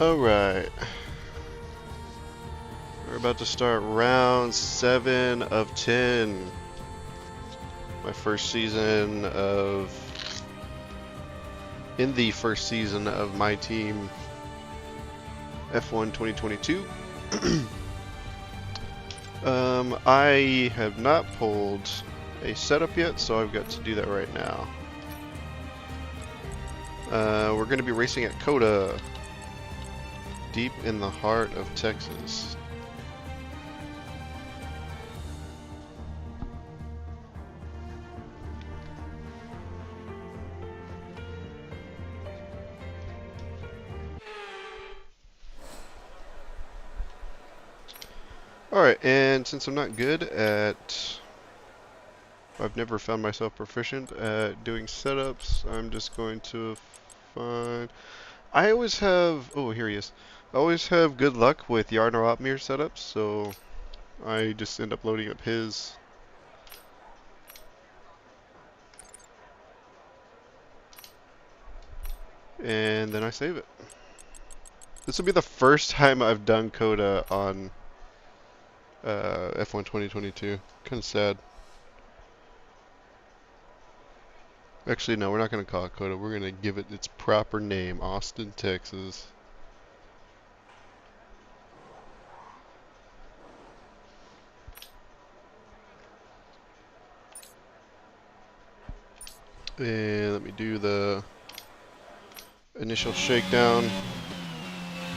Alright. We're about to start round 7 of 10. My first season of... In the first season of my team, F1 2022. I have not pulled a setup yet, so I've got to do that right now. We're going to be racing at COTA, deep in the heart of Texas. Alright, and since I'm not good at... I've never found myself proficient at doing setups, I'm just going to find... I always have... Oh, here he is. I always have good luck with Yarnar Opmir setups, so I just end up loading up his. And then I save it. This will be the first time I've done COTA on F1 2022. Kind of sad. Actually, no, we're not going to call it COTA. We're going to give it its proper name, Austin, Texas. And let me do the initial shakedown.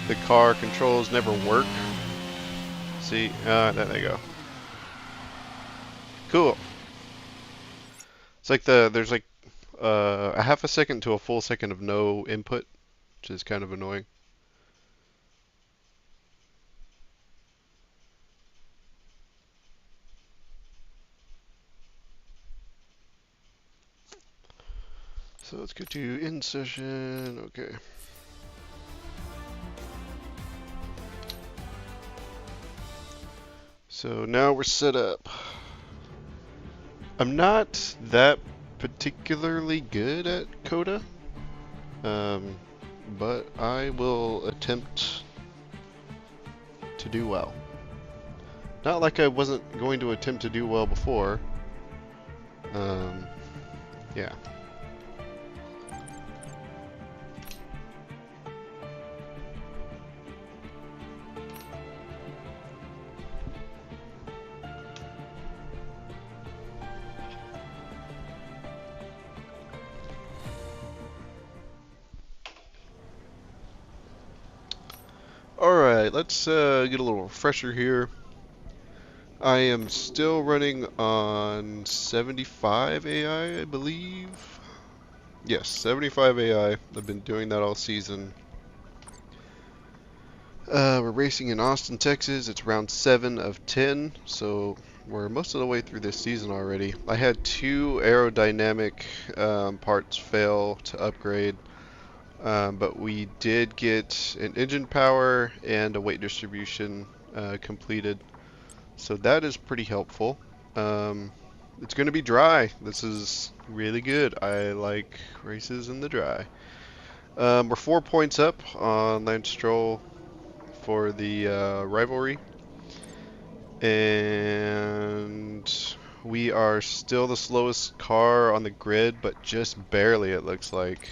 The car controls never work. See, there they go. Cool. It's like there's like a half a second to a full second of no input, which is kind of annoying. So let's go to in session. Okay. So now we're set up. I'm not that particularly good at COTA, but I will attempt to do well. Not like I wasn't going to attempt to do well before. Yeah. Alright, let's get a little refresher here. I am still running on 75 AI, I believe. Yes, 75 AI. I've been doing that all season. We're racing in Austin, Texas. It's round 7 of 10, so we're most of the way through this season already. I had 2 aerodynamic parts fail to upgrade. But we did get an engine power and a weight distribution completed, so that is pretty helpful. It's going to be dry. This is really good. I like races in the dry. We're 4 points up on Lance Stroll for the rivalry, and we are still the slowest car on the grid, but just barely, it looks like.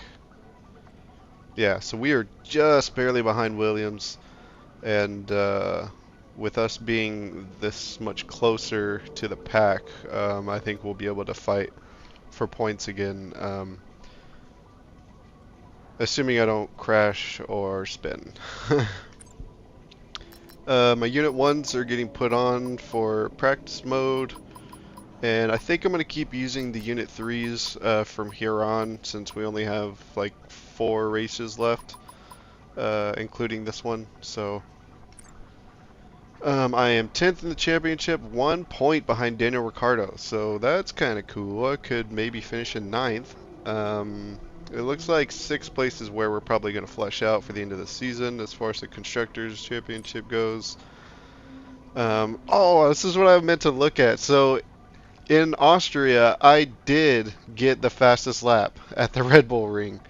Yeah, so we are just barely behind Williams, and with us being this much closer to the pack, I think we'll be able to fight for points again, assuming I don't crash or spin. My Unit 1s are getting put on for practice mode, and I think I'm going to keep using the Unit 3s from here on, since we only have like 4 races left, including this one. So I am 10th in the championship, 1 point behind Daniel Ricciardo, so that's kind of cool. I could maybe finish in 9th. It looks like 6th place is where we're probably going to flush out for the end of the season as far as the Constructors' Championship goes. Oh, this is what I meant to look at. So in Austria, I did get the fastest lap at the Red Bull Ring.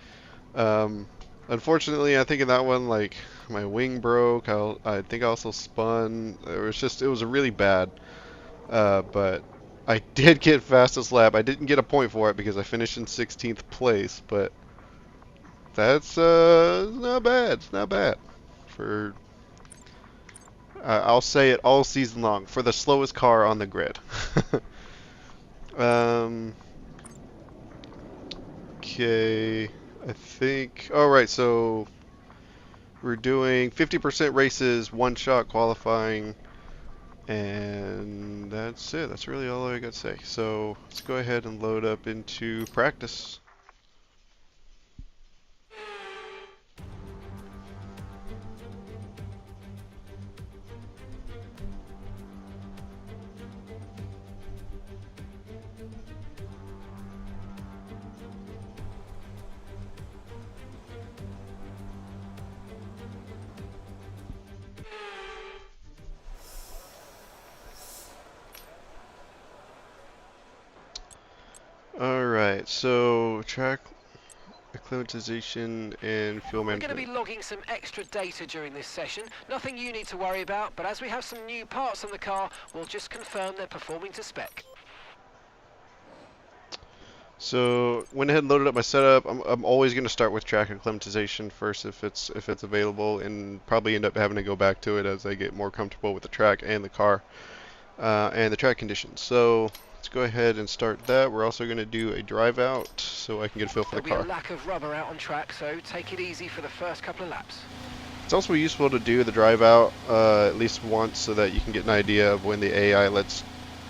Unfortunately, I think in that one, like, my wing broke. I think I also spun. It was really bad. But I did get fastest lap. I didn't get a point for it because I finished in 16th place, but that's not bad. It's not bad for I'll say it all season long, for the slowest car on the grid. Okay, I think. All right, so we're doing 50% races, one shot qualifying, and that's it. That's really all I got to say. So let's go ahead and load up into practice. Alright, so track acclimatization and fuel management. We're going to be logging some extra data during this session. Nothing you need to worry about, but as we have some new parts on the car, we'll just confirm they're performing to spec. So went ahead and loaded up my setup. I'm always going to start with track acclimatization first if it's available, and probably end up having to go back to it as I get more comfortable with the track and the car and the track conditions. So let's go ahead and start that. We're also going to do a drive out so I can get a feel for the car. There'll be a lack of rubber out on track, so take it easy for the first couple of laps. It's also useful to do the drive out at least once so that you can get an idea of when the AI lets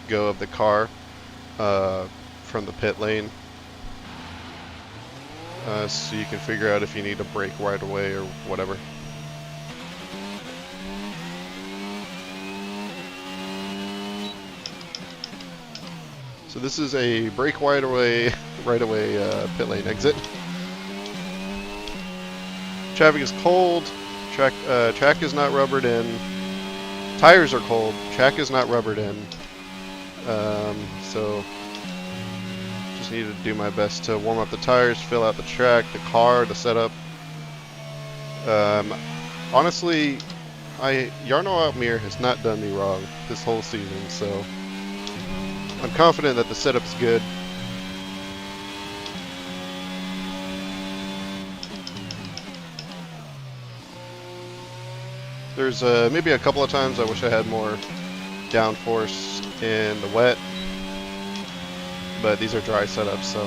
go of the car from the pit lane. So you can figure out if you need to brake right away or whatever. So this is a brake right away pit lane exit. Traffic is cold. Track is not rubbered in. Tires are cold. Track is not rubbered in. So just need to do my best to warm up the tires, fill out the track, the car, the setup. Honestly, Jarno Almir has not done me wrong this whole season, so I'm confident that the setup's good. There's maybe a couple of times I wish I had more downforce in the wet, but these are dry setups, so.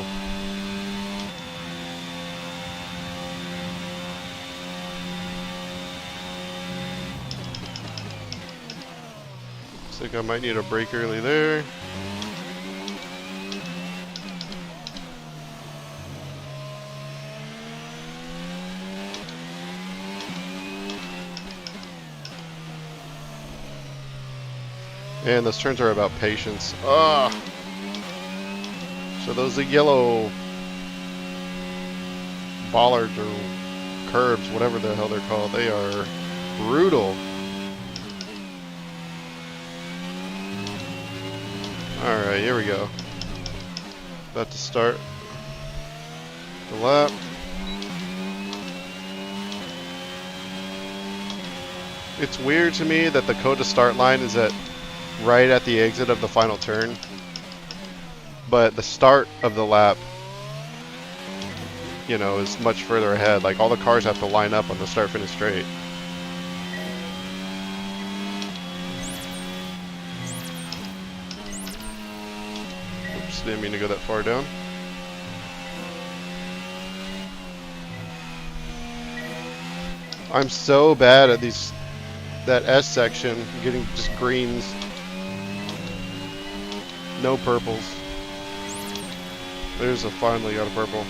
Looks like I might need a brake early there. And those turns are about patience. Ah! So those are yellow bollards or curbs, whatever the hell they're called, they are brutal. Alright, here we go. About to start the lap. It's weird to me that the COTA start line is right at the exit of the final turn, but the start of the lap you know, is much further ahead. Like, all the cars have to line up on the start-finish straight. Oops, didn't mean to go that far down. I'm so bad at that S section, getting just greens. No purples. Finally got a purple.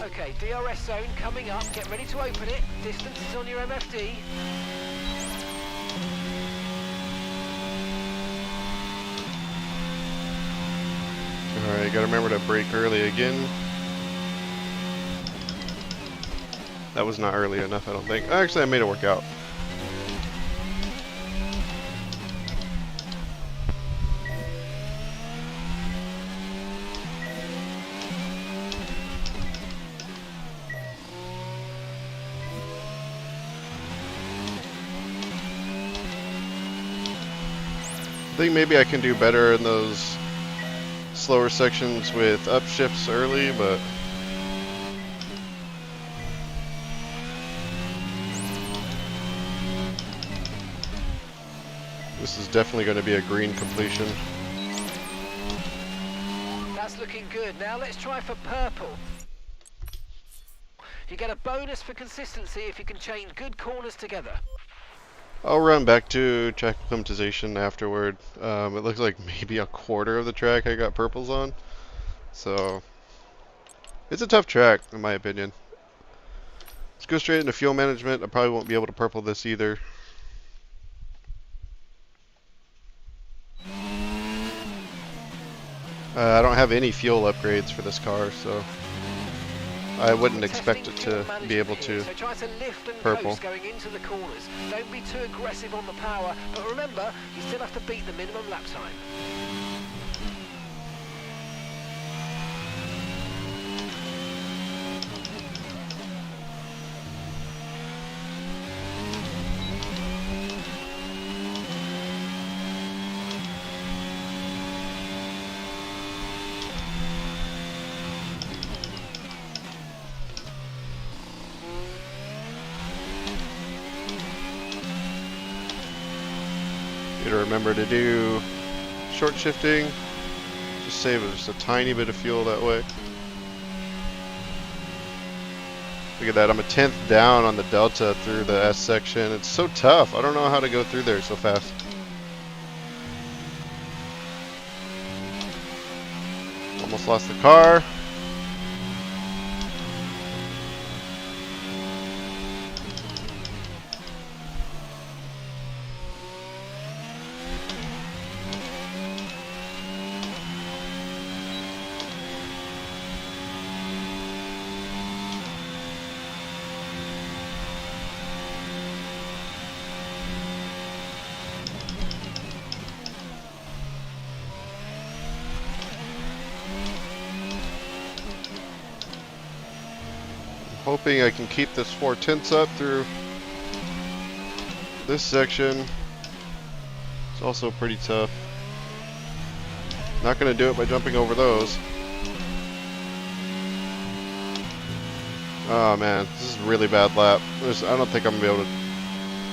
Okay, DRS zone coming up. Get ready to open it. Distance is on your MFD. Alright, gotta remember to brake early again. That was not early enough, I don't think. Actually, I made it work out. I think maybe I can do better in those slower sections with upshifts early, but this is definitely going to be a green completion. That's looking good. Now let's try for purple. You get a bonus for consistency if you can chain good corners together. I'll run back to track acclimatization afterward. It looks like maybe a quarter of the track I got purples on. So, it's a tough track, in my opinion. Let's go straight into fuel management. I probably won't be able to purple this either. I don't have any fuel upgrades for this car, so I wouldn't expect it to be able to So try to lift and purple. coast going into the corners. Don't be too aggressive on the power, but remember, you still have to beat the minimum lap time. You gotta remember to do short shifting. Just save just a tiny bit of fuel that way. Look at that, I'm a 10th down on the Delta through the S section. It's so tough. I don't know how to go through there so fast. Almost lost the car. Hoping I can keep this 4/10 up through this section. It's also pretty tough. Not going to do it by jumping over those. Oh man, this is a really bad lap. I don't think I'm going to be able to...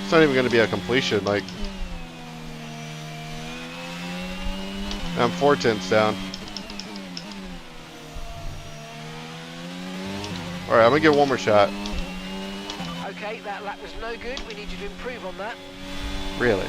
It's not even going to be a completion. Like, I'm 4/10 down. Alright, I'm going to get one more shot. Okay, that lap was no good. We need you to improve on that. Really?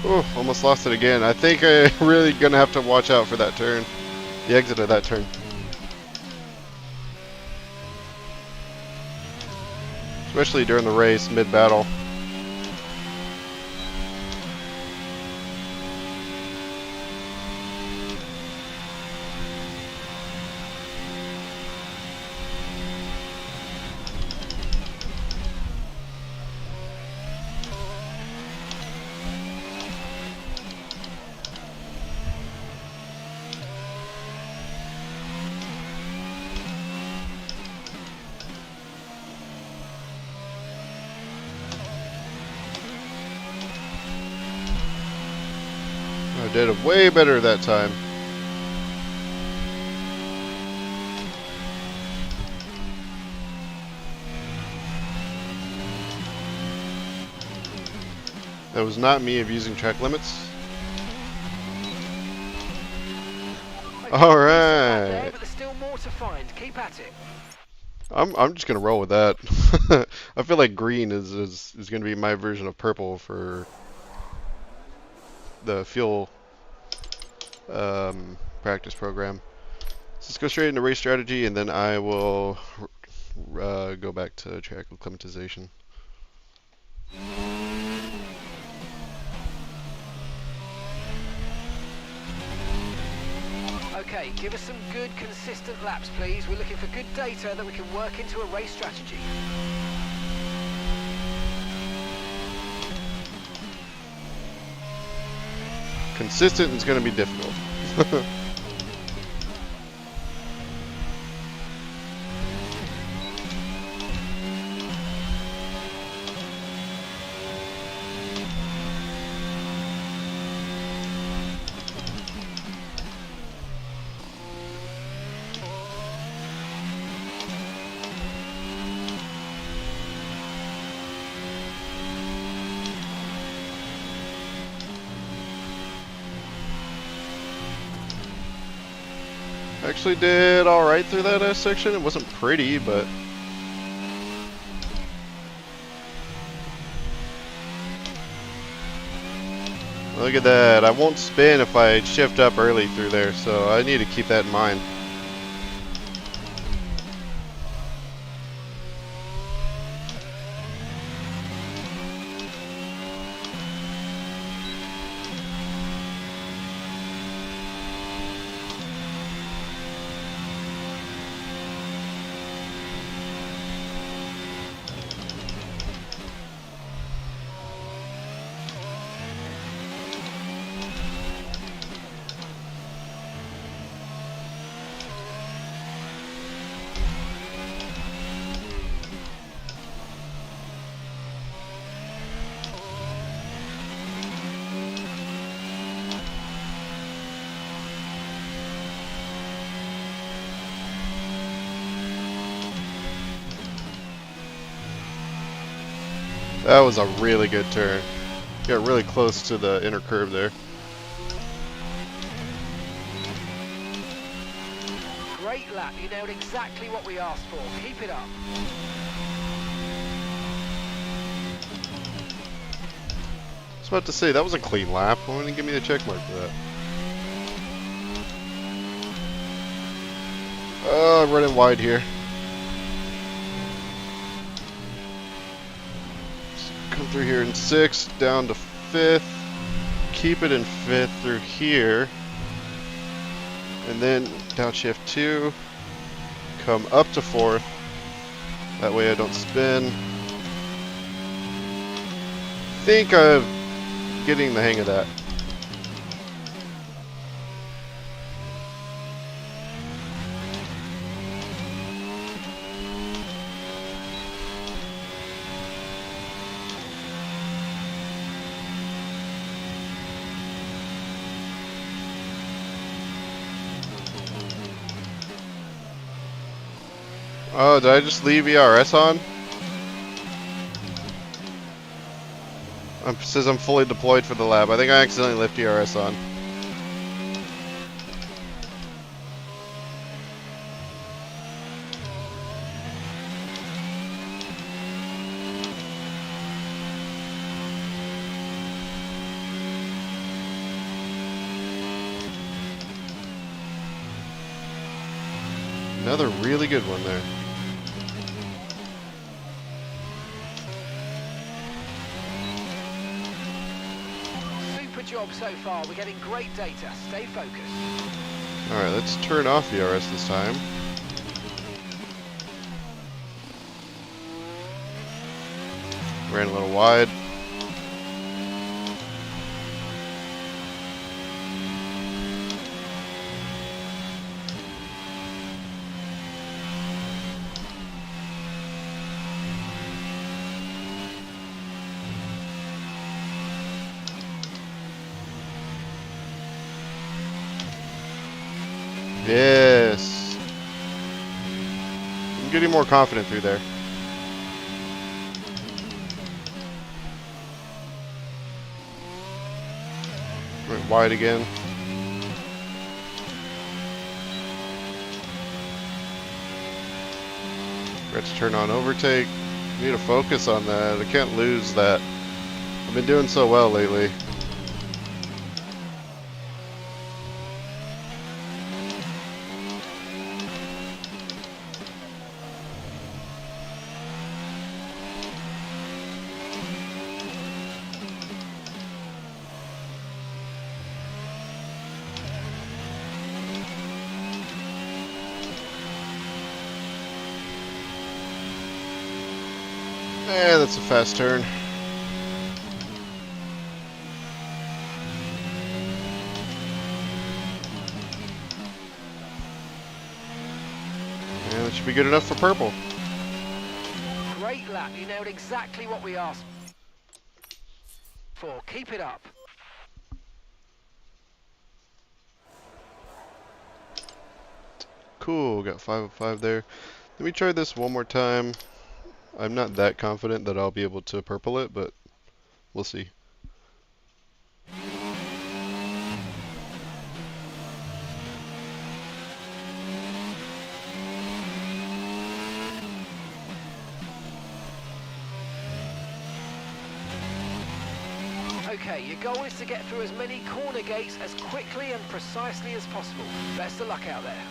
Oh, almost lost it again. I think I'm really going to have to watch out for that turn. The exit of that turn. Especially during the race, mid-battle. did it way better that time. That was not me abusing track limits. All right. But there's still more to find. Keep at it. I'm just gonna roll with that. I feel like green is gonna be my version of purple for the fuel practice program. So let's go straight into race strategy, and then I will go back to track acclimatization. Okay, give us some good, consistent laps, please. We're looking for good data that we can work into a race strategy. Consistent is going to be difficult. Actually did alright through that section. It wasn't pretty, but look at that. I won't spin if I shift up early through there, so I need to keep that in mind. That was a really good turn. Got really close to the inner curve there. Great lap. You nailed exactly what we asked for. Keep it up. I was about to say, that was a clean lap. Why didn't you give me the check mark for that? Oh, I'm running wide here. Come through here in 6th, down to 5th. Keep it in 5th through here. And then downshift 2. Come up to 4th. That way I don't spin. Think I'm getting the hang of that. Oh, did I just leave ERS on? It says I'm fully deployed for the lab. I think I accidentally left ERS on. Another really good one there. Super job so far. We're getting great data. Stay focused. Alright, let's turn off ERS this time. Ran a little wide. Yes. I'm getting more confident through there. Went wide again. Let's turn on overtake. Need to focus on that. I can't lose that. I've been doing so well lately. Eh, that's a fast turn. Yeah, that should be good enough for purple. Great lap. You nailed exactly what we asked for. Keep it up. Cool, got 5 of 5 there. Let me try this one more time. I'm not that confident that I'll be able to purple it, but we'll see. Okay, your goal is to get through as many corner gates as quickly and precisely as possible. Best of luck out there.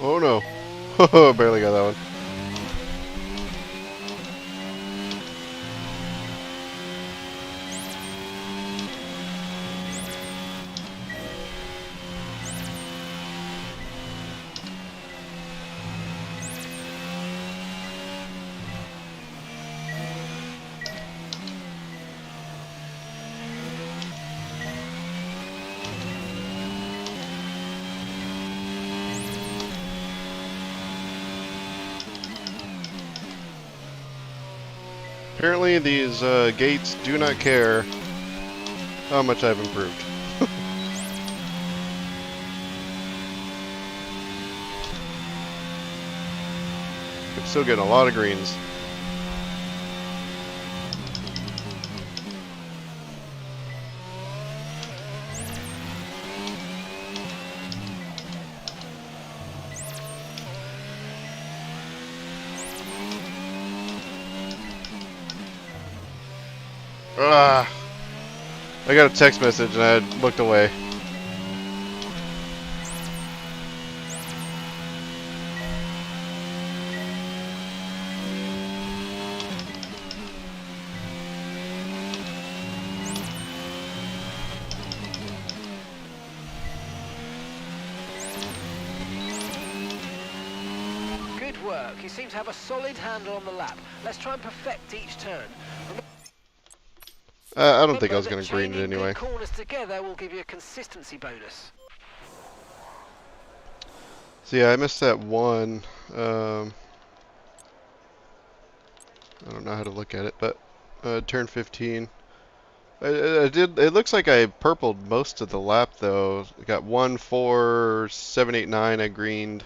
Oh no. Barely got that one. Apparently these gates do not care how much I've improved. I'm still getting a lot of greens. Ah, I got a text message and I looked away. Good work. You seem to have a solid handle on the lap. Let's try and perfect each turn. I don't think I was going to green it Chaining anyway. good corners together will give you a consistency bonus. So yeah, I missed that one. I don't know how to look at it, but turn 15. I did. It looks like I purpled most of the lap though. I got 1, 4, 7, 8, 9. I greened.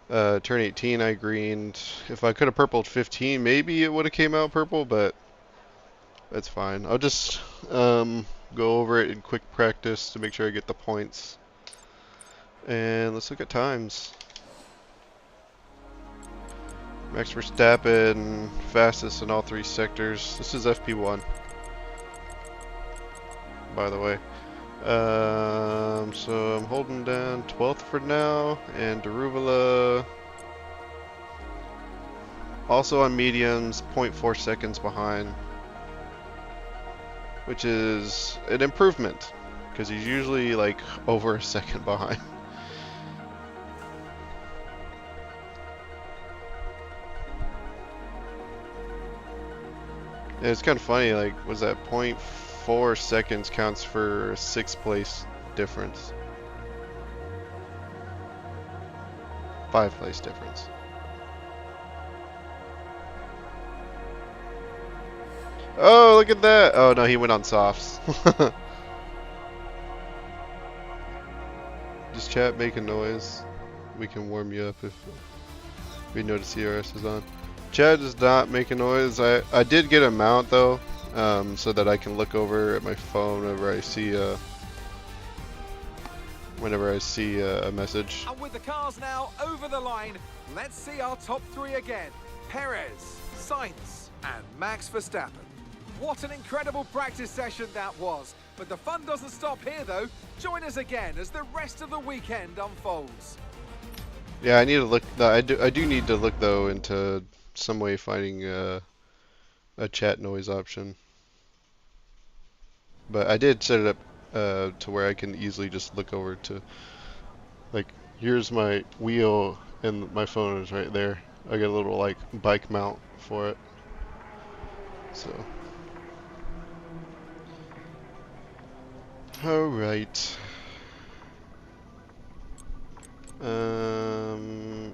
Turn 18, I greened. If I could have purpled 15, maybe it would have came out purple, but that's fine. I'll just go over it in quick practice to make sure I get the points. And let's look at times. Max Verstappen, fastest in all 3 sectors. This is FP1, by the way. So I'm holding down 12th for now, and Daruvula also on mediums, 0.4 seconds behind, which is an improvement because he's usually like over a second behind. And it's kind of funny, like, was that 0.4 seconds counts for a 6th place difference. 5 place difference. Oh, look at that! Oh no, he went on softs. Just chat, make a noise. We can warm you up if we know the CRS is on. Chat does not make a noise. I did get a mount though, so that I can look over at my phone whenever I see a message. And with the cars now over the line, let's see our top 3 again. Perez, Sainz, and Max Verstappen. What an incredible practice session that was. But the fun doesn't stop here though. Join us again as the rest of the weekend unfolds. Yeah, I need to look. I do need to look though into some way finding a chat noise option. But I did set it up to where I can easily just look over to, like, here's my wheel and my phone is right there. I got a little like bike mount for it. So. All right.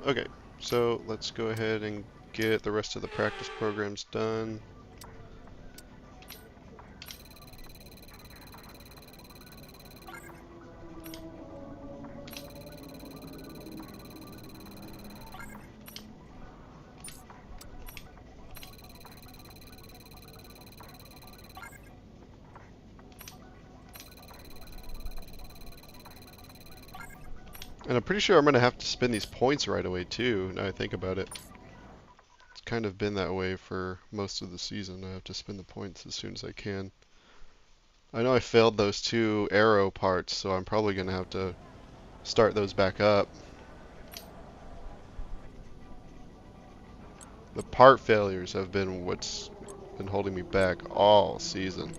Okay, so let's go ahead and get the rest of the practice programs done. And I'm pretty sure I'm going to have to spend these points right away too, now I think about it. It's kind of been that way for most of the season. I have to spend the points as soon as I can. I know I failed those 2 aero parts, so I'm probably going to have to start those back up. The part failures have been what's been holding me back all season.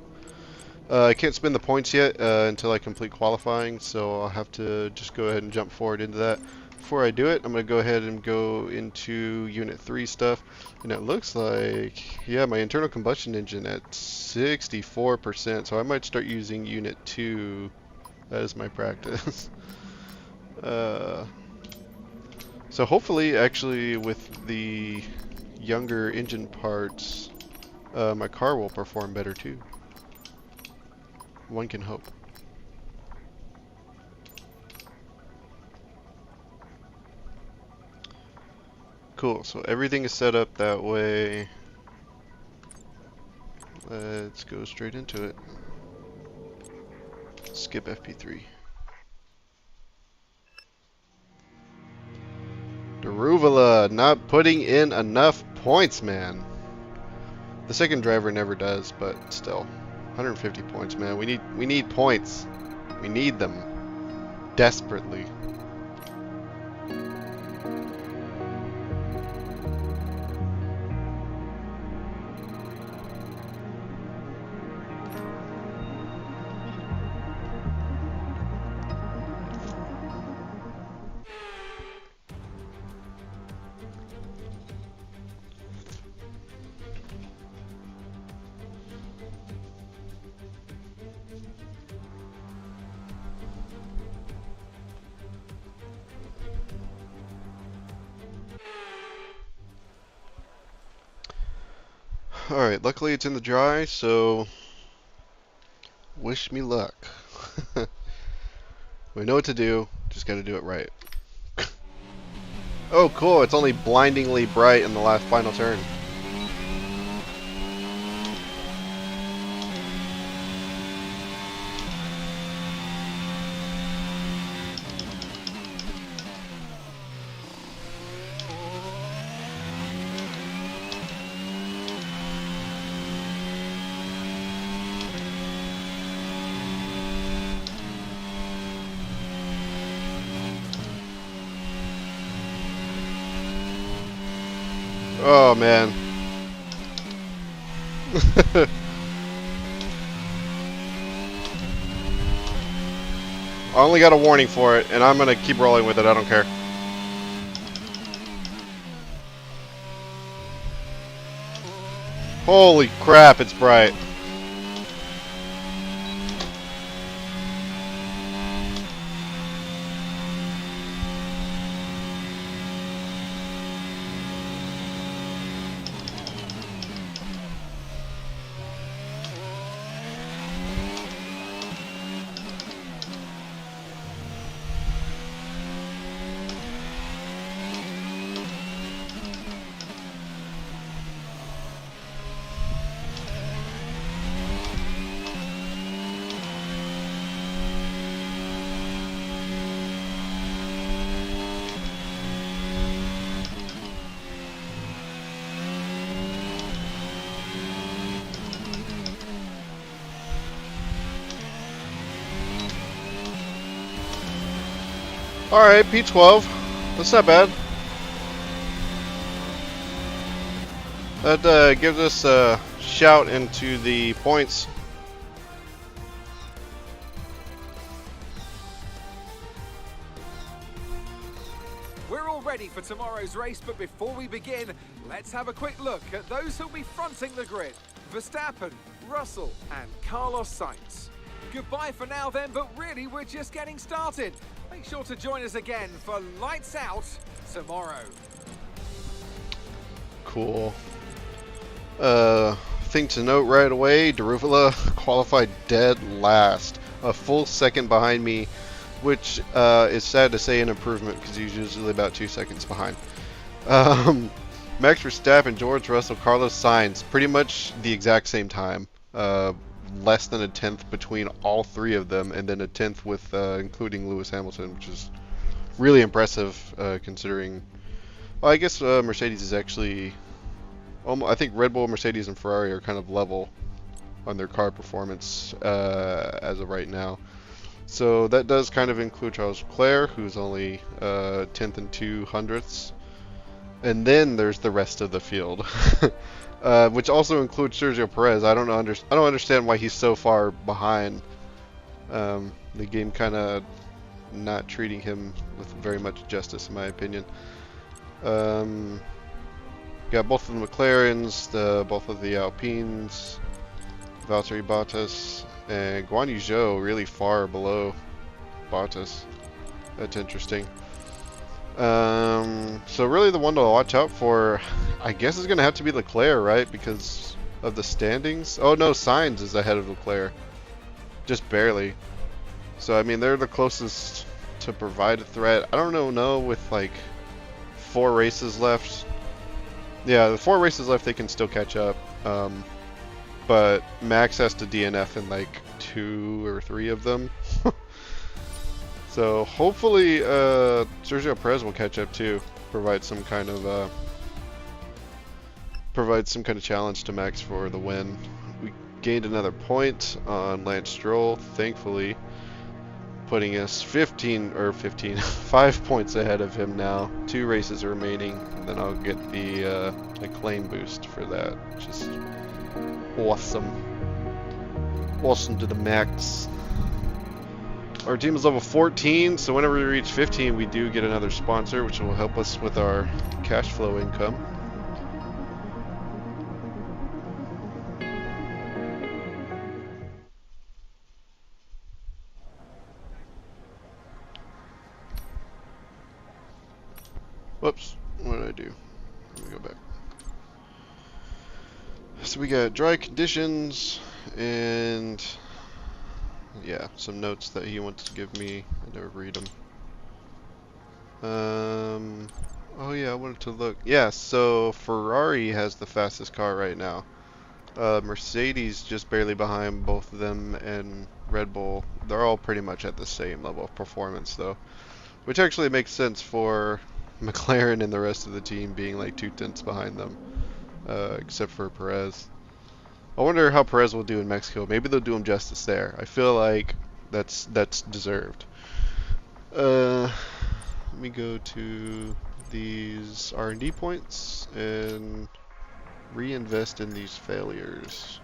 I can't spend the points yet until I complete qualifying, so I'll have to just go ahead and jump forward into that. Before I do it, I'm going to go ahead and go into Unit 3 stuff, and it looks like, yeah, my internal combustion engine at 64%, so I might start using Unit 2 as my practice. So hopefully, actually, with the younger engine parts, my car will perform better too. One can hope. Cool, so everything is set up that way. Let's go straight into it. Skip FP3. Daruvala not putting in enough points, man. The second driver never does, but still. 150 points, man. We need points. We need them desperately. Alright, luckily it's in the dry, so wish me luck. We know what to do, just gotta do it right. Oh cool, it's only blindingly bright in the last final turn. Oh man. I only got a warning for it, and I'm gonna keep rolling with it, I don't care. Holy crap, it's bright. Alright, P12. That's not bad. That gives us a shout into the points. We're all ready for tomorrow's race, but before we begin, let's have a quick look at those who'll be fronting the grid. Verstappen, Russell, and Carlos Sainz. Goodbye for now then, but really we're just getting started. Make sure to join us again for Lights Out tomorrow. Cool. Thing to note right away, Daruvula qualified dead last. A full second behind me, which is sad to say an improvement because he's usually about 2 seconds behind. Max Verstappen, George Russell, Carlos Sainz, pretty much the exact same time. Less than a tenth between all three of them, and then a tenth with including Lewis Hamilton, which is really impressive considering. Well, I guess Mercedes is actually. I think Red Bull, Mercedes, and Ferrari are kind of level on their car performance as of right now. So that does kind of include Charles Leclerc, who's only 10th and 2/100ths, and then there's the rest of the field. Which also includes Sergio Perez. I don't understand why he's so far behind. The game kind of not treating him with very much justice, in my opinion. Got both of the McLarens, both of the Alpines, Valtteri Bottas, and Guan Yu Zhou really far below Bottas. That's interesting. So really the one to watch out for, I guess, is going to have to be Leclerc, right? Because of the standings. Oh no, Sainz is ahead of Leclerc. Just barely. So I mean, they're the closest to provide a threat. I don't know with like 4 races left. Yeah, the 4 races left, they can still catch up. But Max has to DNF in like 2 or 3 of them. So hopefully Sergio Perez will catch up too, provide some kind of challenge to Max for the win. We gained another point on Lance Stroll, thankfully, putting us 5 points ahead of him now. 2 races remaining, and then I'll get the acclaim boost for that. Just awesome. Awesome to the max. Our team is level 14, so whenever we reach 15, we do get another sponsor, which will help us with our cash flow income. Whoops, what did I do? Let me go back. So we got dry conditions and yeah, some notes that he wants to give me. I never read them. Oh yeah, I wanted to look. Yeah, so Ferrari has the fastest car right now. Mercedes just barely behind both of them, and Red Bull. They're all pretty much at the same level of performance though, which actually makes sense for McLaren and the rest of the team being like 2 tenths behind them, except for Perez. I wonder how Perez will do in Mexico. Maybe they'll do him justice there. I feel like that's deserved. Let me go to these R&D points and reinvest in these failures.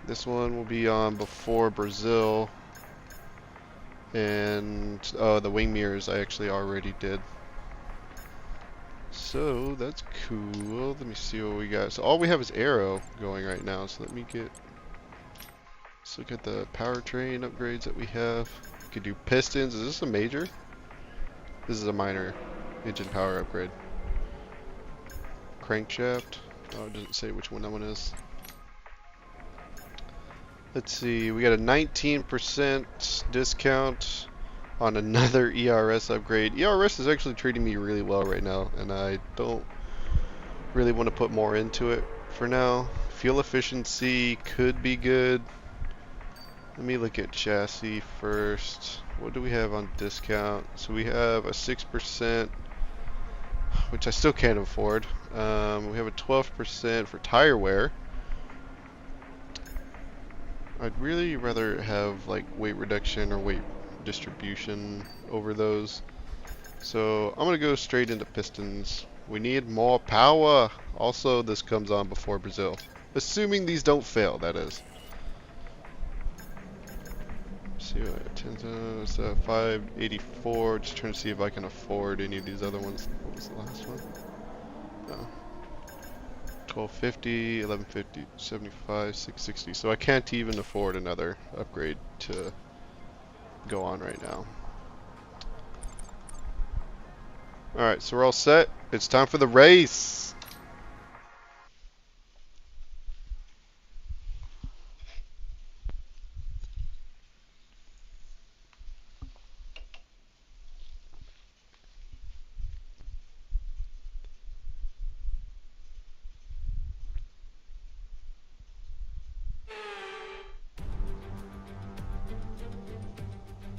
This one will be on before Brazil. And oh, the wing mirrors I actually already did. So that's cool. Let me see what we got. So all we have is Arrow going right now. So let's look at the powertrain upgrades that we have. We could do pistons. Is this a major? This is a minor engine power upgrade. Crankshaft. Oh, it doesn't say which one that one is. Let's see. We got a 19% discount on another ERS upgrade. ERS is actually treating me really well right now, and I don't really want to put more into it for now. Fuel efficiency could be good. Let me look at chassis first. What do we have on discount? So we have a 6%, which I still can't afford. We have a 12% for tire wear. I'd really rather have like weight reduction or weight distribution over those. So I'm gonna go straight into pistons. We need more power. Also, this comes on before Brazil. Assuming these don't fail, that is. Let's see what it's 584. Just trying to see if I can afford any of these other ones. What was the last one? No. 1250, 1150, 75, 660. So I can't even afford another upgrade to go on right now. Alright, so we're all set. It's time for the race.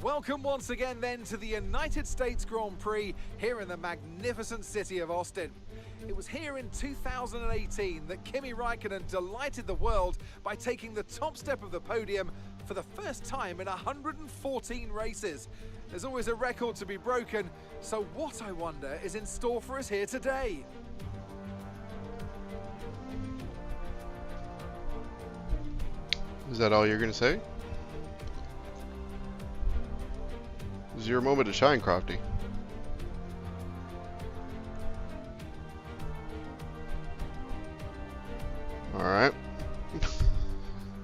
Welcome once again then to the United States Grand Prix here in the magnificent city of Austin. It was here in 2018 that Kimi Raikkonen delighted the world by taking the top step of the podium for the first time in 114 races. There's always a record to be broken, so what, I wonder, is in store for us here today? Is that all you're going to say? This is your moment to shine, Crofty. Alright.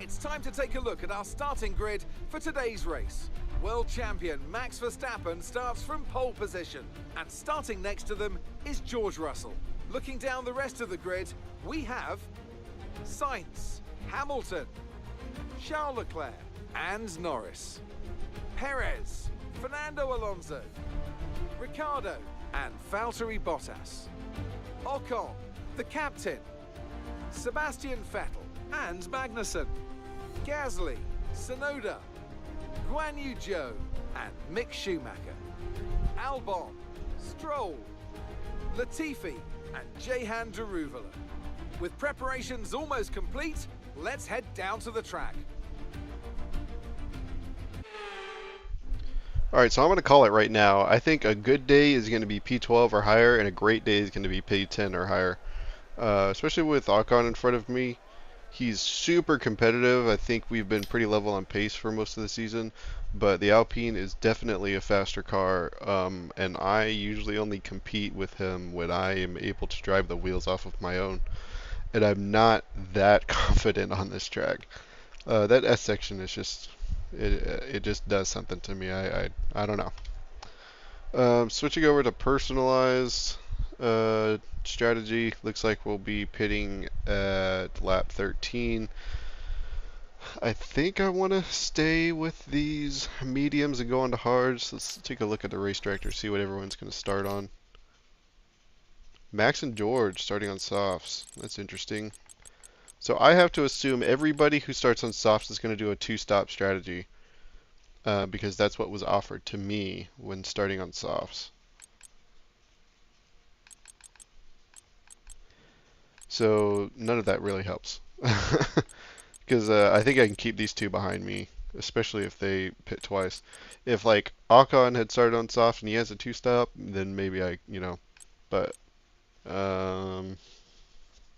It's time to take a look at our starting grid for today's race. World champion Max Verstappen starts from pole position, and starting next to them is George Russell. Looking down the rest of the grid, we have Sainz, Hamilton, Charles Leclerc, and Norris, Perez, Fernando Alonso, Ricciardo, and Valtteri Bottas, Ocon, the captain, Sebastian Vettel, and Magnussen, Gasly, Tsunoda, Guan Yu Zhou, and Mick Schumacher, Albon, Stroll, Latifi, and Jehan Daruvala. With preparations almost complete, let's head down to the track. Alright, so I'm going to call it right now. I think a good day is going to be P12 or higher, and a great day is going to be P10 or higher. Especially with Ocon in front of me. He's super competitive. I think we've been pretty level on pace for most of the season, but the Alpine is definitely a faster car, and I usually only compete with him when I am able to drive the wheels off of my own, and I'm not that confident on this track. That S section is just, it just does something to me. I don't know. Switching over to personalized strategy, looks like we'll be pitting at lap 13. I think I want to stay with these mediums and go on to hards. Let's take a look at the race director, see what everyone's going to start on. Max and George starting on softs. That's interesting. So I have to assume everybody who starts on softs is going to do a two-stop strategy, because that's what was offered to me when starting on softs. So none of that really helps, because I think I can keep these two behind me, especially if they pit twice. If like Ocon had started on soft and he has a two-stop, then maybe I, but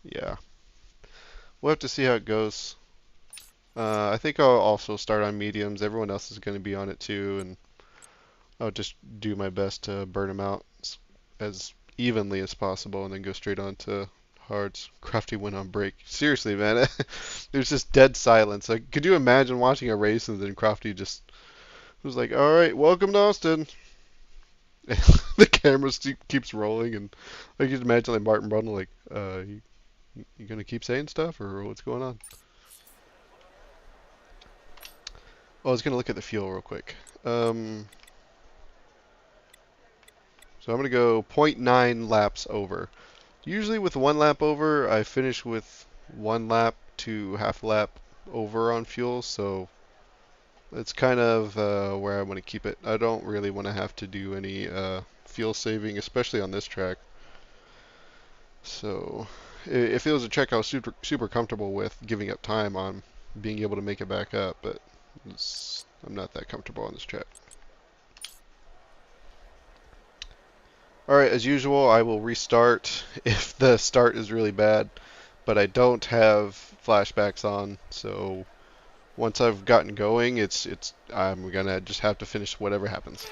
yeah. We'll have to see how it goes. I think I'll also start on mediums. Everyone else is going to be on it too, and I'll just do my best to burn them out as evenly as possible and then go straight on to hards. Crafty went on break. Seriously, man, there's just dead silence. Like, could you imagine watching a race and then Crafty just was like, "All right, welcome to Austin." The camera keeps rolling, and I can imagine like Martin Brundle, like, you gonna keep saying stuff, or what's going on? Well, I was gonna look at the fuel real quick. So I'm gonna go 0.9 laps over. Usually with 1 lap over, I finish with 1 lap to half lap over on fuel, so it's kind of where I want to keep it. I don't really want to have to do any fuel saving, especially on this track. So if it was a track I was super comfortable with giving up time on, being able to make it back up, but I'm not that comfortable on this track. Alright, as usual, I will restart if the start is really bad, but I don't have flashbacks on, so once I've gotten going, I'm gonna just have to finish whatever happens.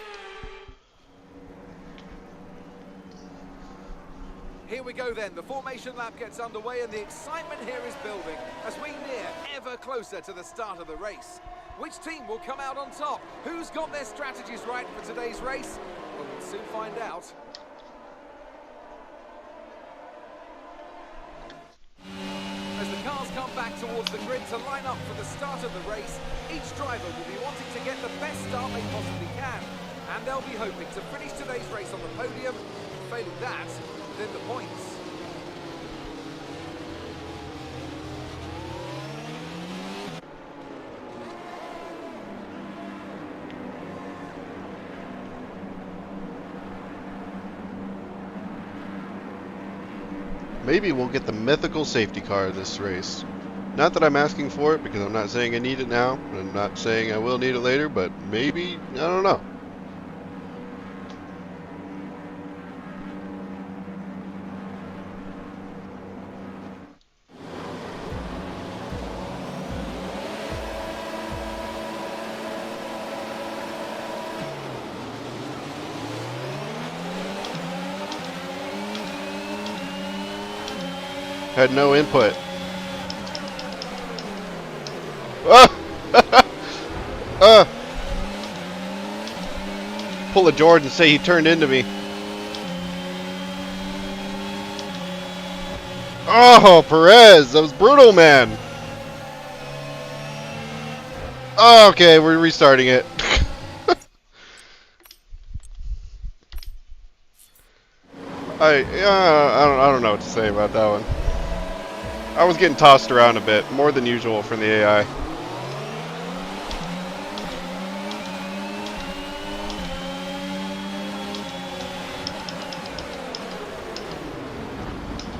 Here we go then, the formation lap gets underway and the excitement here is building as we near ever closer to the start of the race. Which team will come out on top? Who's got their strategies right for today's race? Well, we'll soon find out. As the cars come back towards the grid to line up for the start of the race, each driver will be wanting to get the best start they possibly can. And they'll be hoping to finish today's race on the podium. Failing that, then the points. Maybe we'll get the mythical safety car in this race. Not that I'm asking for it, because I'm not saying I need it now, and I'm not saying I will need it later, but maybe, I don't know. Had no input. Pull a Jordan and say he turned into me. Oh, Perez, that was brutal, man. Oh, okay, we're restarting it. I don't know what to say about that one. I was getting tossed around a bit, more than usual from the AI.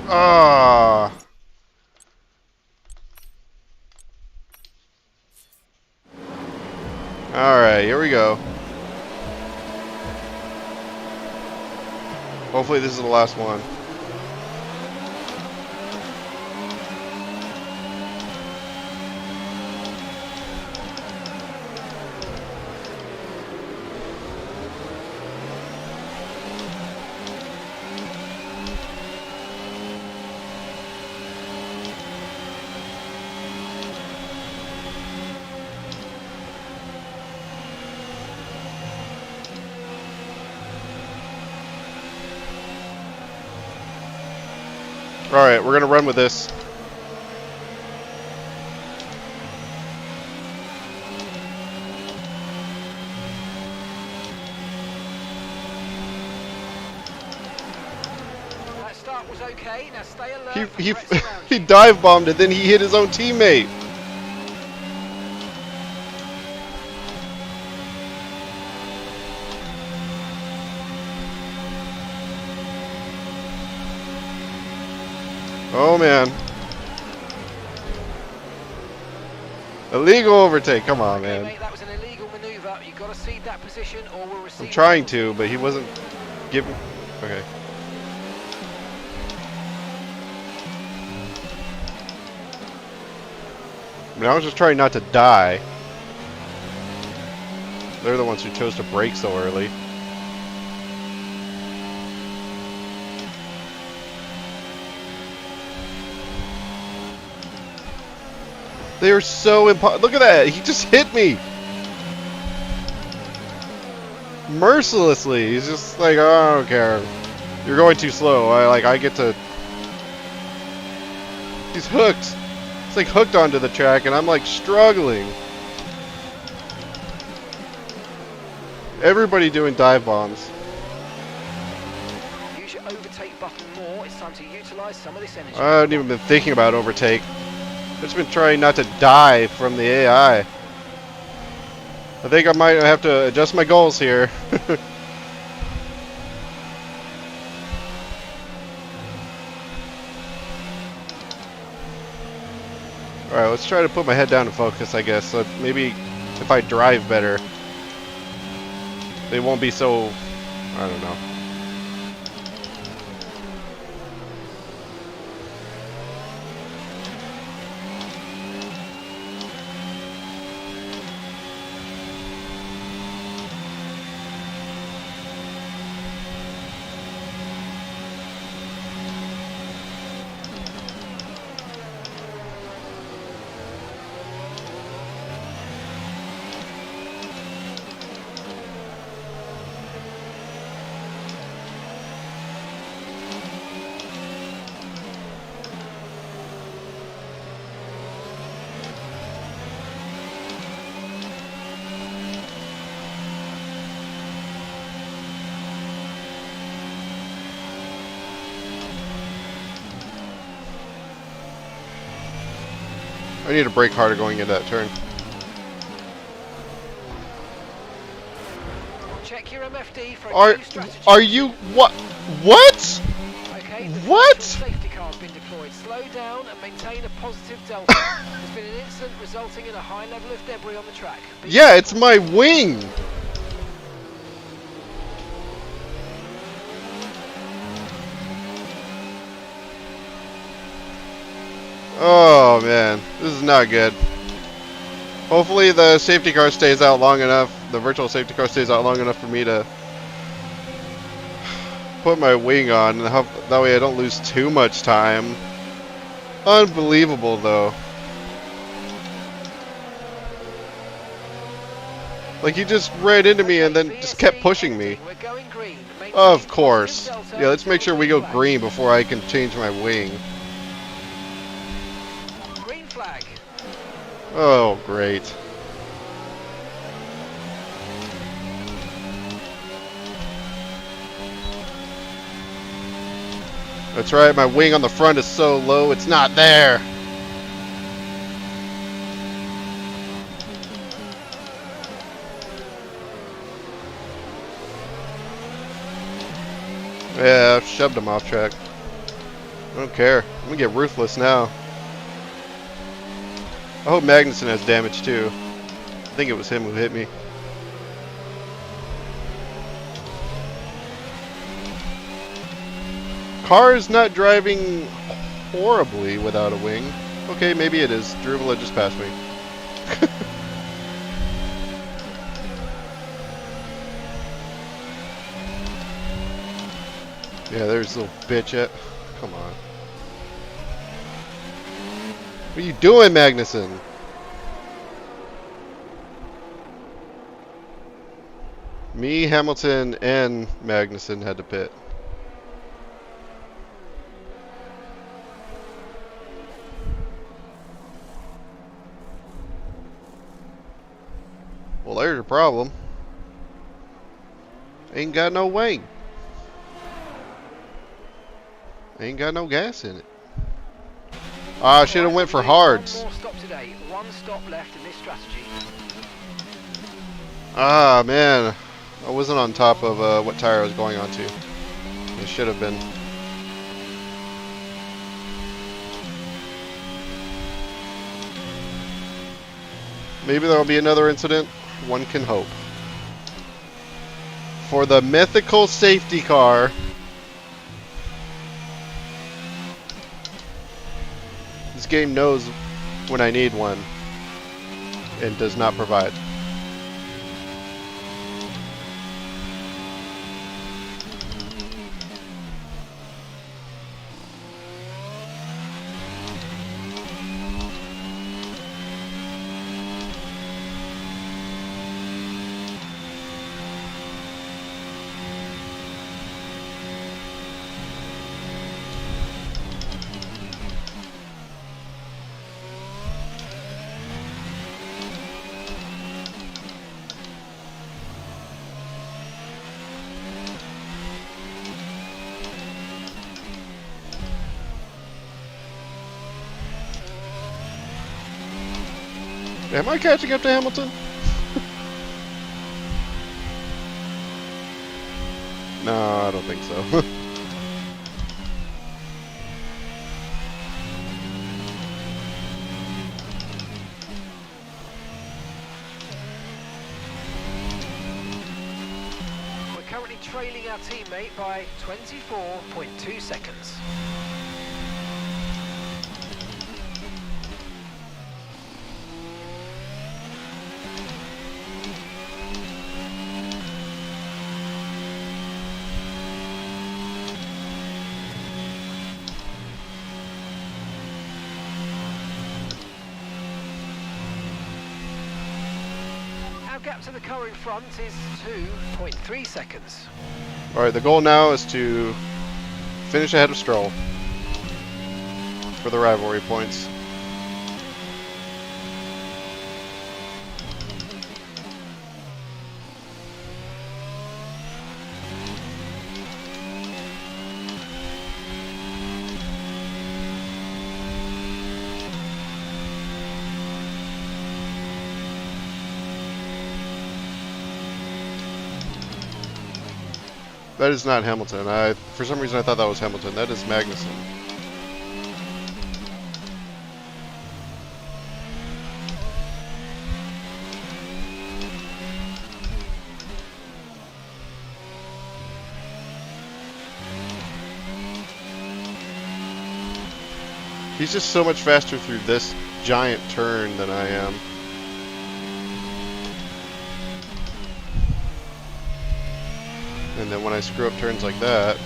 Ah. Alright, here we go. Hopefully this is the last one. Alright, we're gonna run with this. That start was okay. Now stay alert. He dive bombed it, then he hit his own teammate. Oh man. Illegal overtake. Come on, man. Mate, that was an illegal maneuver. You've got to cede that position or we'll receive. I'm trying to, but he wasn't giving. Okay. I mean, I was just trying not to die. They're the ones who chose to brake so early. They are so look at that! He just hit me! Mercilessly! He's just like, oh, I don't care. You're going too slow. I get to... He's hooked. It's like hooked onto the track and I'm like struggling. Everybody doing dive bombs. Use your overtake button more. It's time to utilize some of this energy. I haven't even been thinking about overtake. I've just been trying not to die from the AI. I think I might have to adjust my goals here. Alright, let's try to put my head down and focus, I guess. So maybe if I drive better, they won't be so... I don't know. I need to brake harder going into that turn. Check your MFD for a new strategy. Are you what? What? Okay, What? the safety car has been deployed. Slow down and maintain a positive delta. There's been an incident resulting in a high level of debris on the track. Yeah, it's my wing. Oh man, this is not good. Hopefully the safety car stays out long enough, the virtual safety car stays out long enough for me to put my wing on, and that way I don't lose too much time. Unbelievable though. Like he just ran into me and then just kept pushing me. We're going green. Of course. Yeah, let's make sure we go green before I can change my wing. Green flag. Oh, great. That's right, my wing on the front is so low, it's not there. Yeah, I've shoved him off track. I don't care. I'm gonna get ruthless now. I hope Magnussen has damage too. I think it was him who hit me. Car is not driving horribly without a wing. Okay, maybe it is. Drubala just passed me. Yeah, there's little bitch at. Come on. What are you doing, Magnussen? Me, Hamilton, and Magnussen had to pit. Well, there's your problem. Ain't got no wing. Ain't got no gas in it. I should have went for hards. One more stop today. One stop left in this strategy. Ah, man. I wasn't on top of what tire I was going on to. It should have been. Maybe there will be another incident. One can hope. For the mythical safety car. This game knows when I need one and does not provide. Am I catching up to Hamilton? No, I don't think so. We're currently trailing our teammate by 24.2 seconds. Our gap to the car in front is 2.3 seconds. Alright, the goal now is to finish ahead of Stroll for the rivalry points. That is not Hamilton. For some reason I thought that was Hamilton. That is Magnussen. He's just so much faster through this giant turn than I am. And then when I screw up turns like that,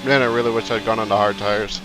man, I really wish I'd gone on the hard tires.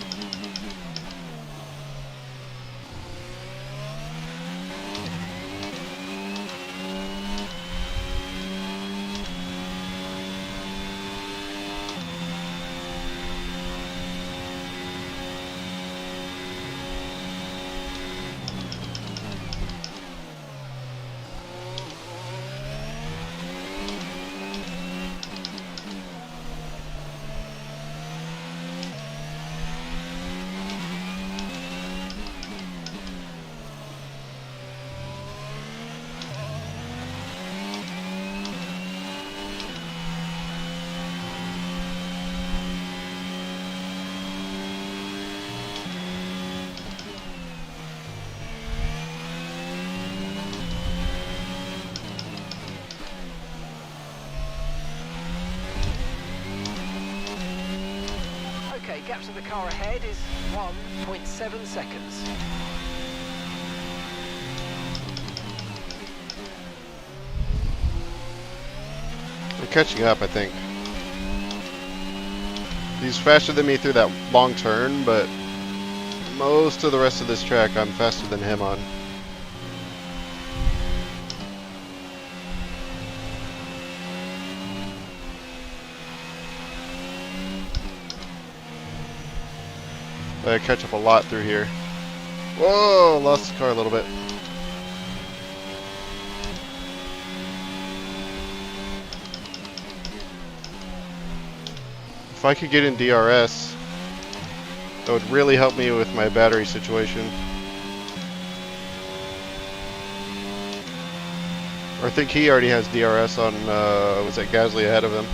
Okay, gap to the car ahead is 1.7 seconds. I'm catching up, I think. He's faster than me through that long turn, but most of the rest of this track I'm faster than him on. I catch up a lot through here. Whoa, lost the car a little bit. If I could get in DRS, that would really help me with my battery situation. Or I think he already has DRS on, was it Gasly ahead of him?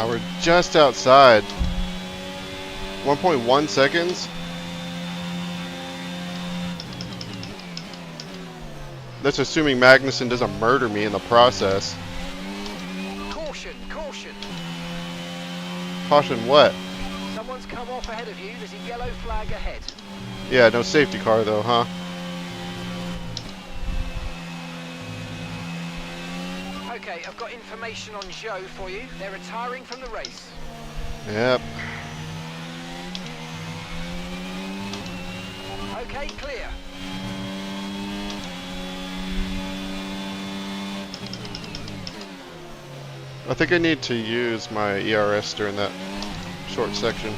Ah, we're just outside. 1.1 seconds. That's assuming Magnussen doesn't murder me in the process. Caution, caution. Caution what? Someone's come off ahead of you. There's a yellow flag ahead. Yeah, no safety car though, huh? Okay, I've got information on Zhou for you. They're retiring from the race. Yep. Okay, clear. I think I need to use my ERS during that short section.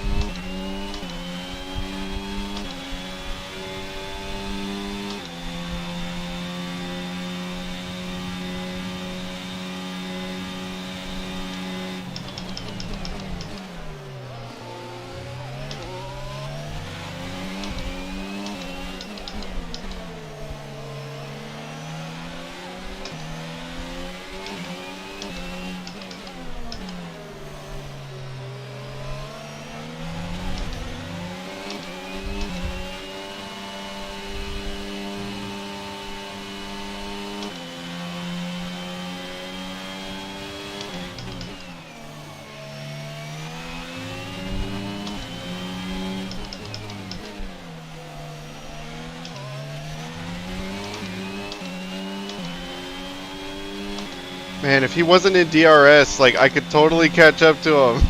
Man, if he wasn't in DRS, like, I could totally catch up to him.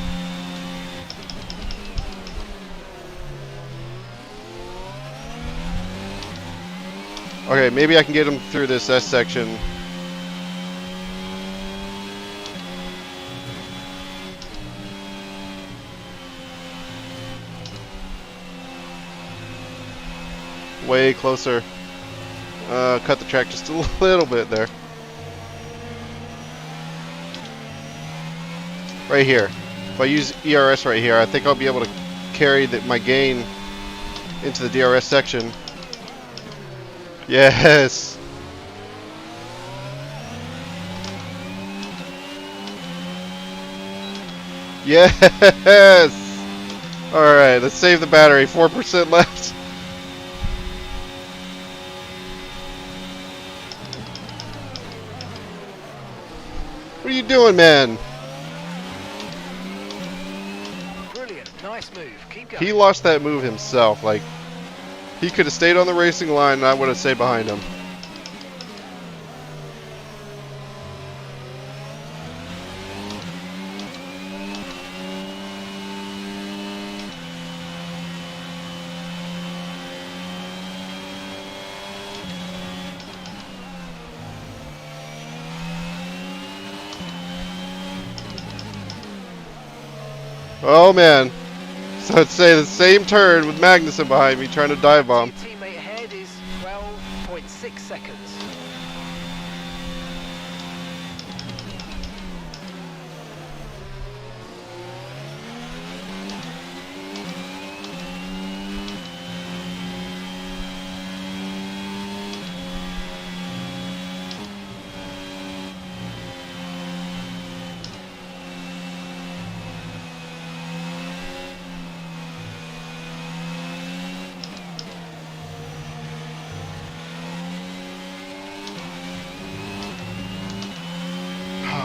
Okay, maybe I can get him through this S section. Way closer. Cut the track just a little bit there. Right here. If I use ERS right here, I think I'll be able to carry my gain into the DRS section. Yes! Yes! Alright, let's save the battery. 4% left. What are you doing, man? Brilliant, nice move. Keep going. He lost that move himself. Like, he could have stayed on the racing line and I would have stayed behind him. Oh man. So let's say the same turn with Magnussen behind me trying to dive bomb. Your teammate ahead is 12.6 seconds.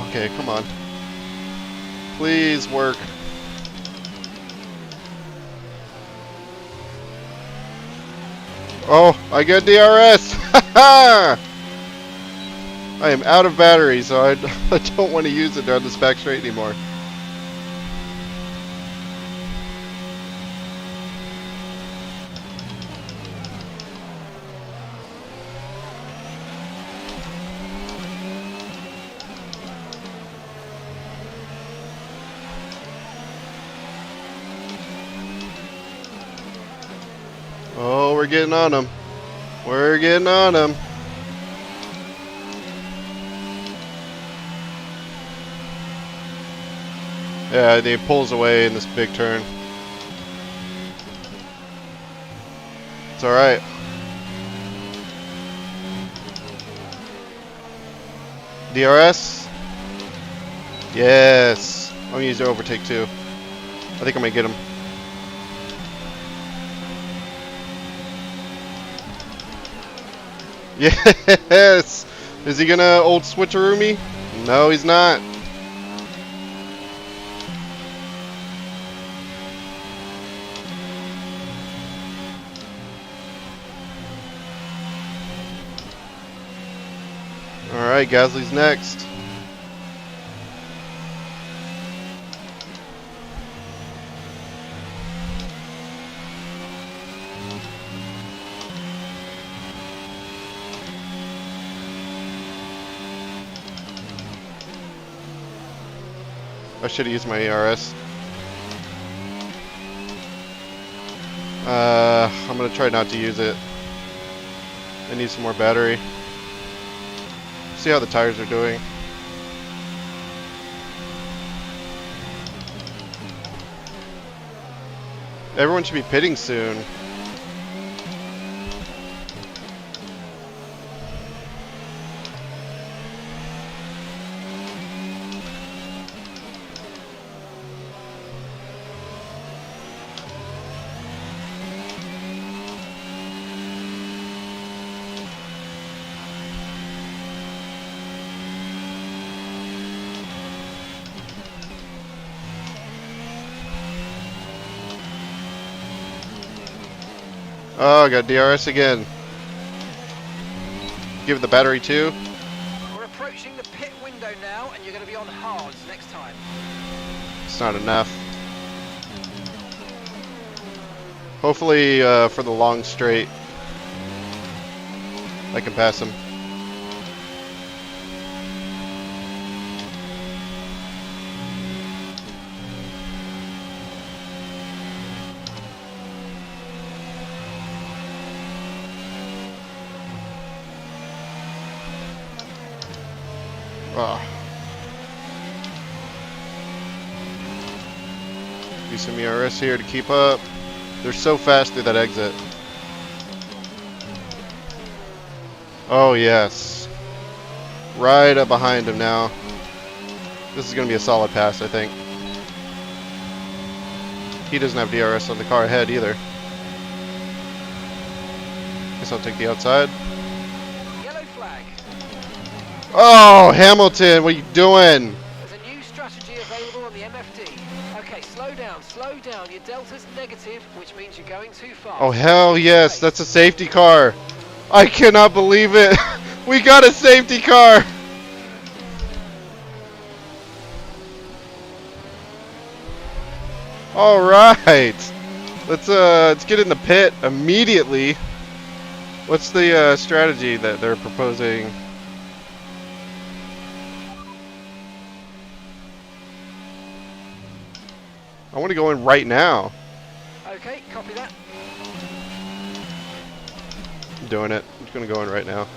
Okay, come on. Please work. Oh, I get DRS! I am out of battery, so I don't want to use it down this back straight anymore. Oh, we're getting on them. We're getting on them. Yeah, he pulls away in this big turn. It's alright. DRS? Yes. I'm gonna use the overtake too. I think I'm gonna get him. Yes! Is he gonna old switcheroo me? No, he's not. Alright, Gasly's next. I should have used my ERS. I'm gonna try not to use it. I need some more battery. See how the tires are doing. Everyone should be pitting soon. Oh, I got DRS again. Give it the battery too. We're approaching the pit window now, and you're going to be on hards next time. It's not enough. Hopefully, for the long straight, I can pass him. Use some ERS here to keep up. They're so fast through that exit. Oh yes. Right up behind him now. This is going to be a solid pass, I think. He doesn't have DRS on the car ahead either. Guess I'll take the outside. Yellow flag. Oh, Hamilton, what are you doing? There's a new strategy available on the MFD. Okay, slow down, slow down. Your delta's negative, which means you're going too fast. Oh, hell yes, that's a safety car. I cannot believe it. We got a safety car. All right. Let's get in the pit immediately. What's the strategy that they're proposing? I want to go in right now. Okay, copy that. I'm doing it. I'm just going to go in right now.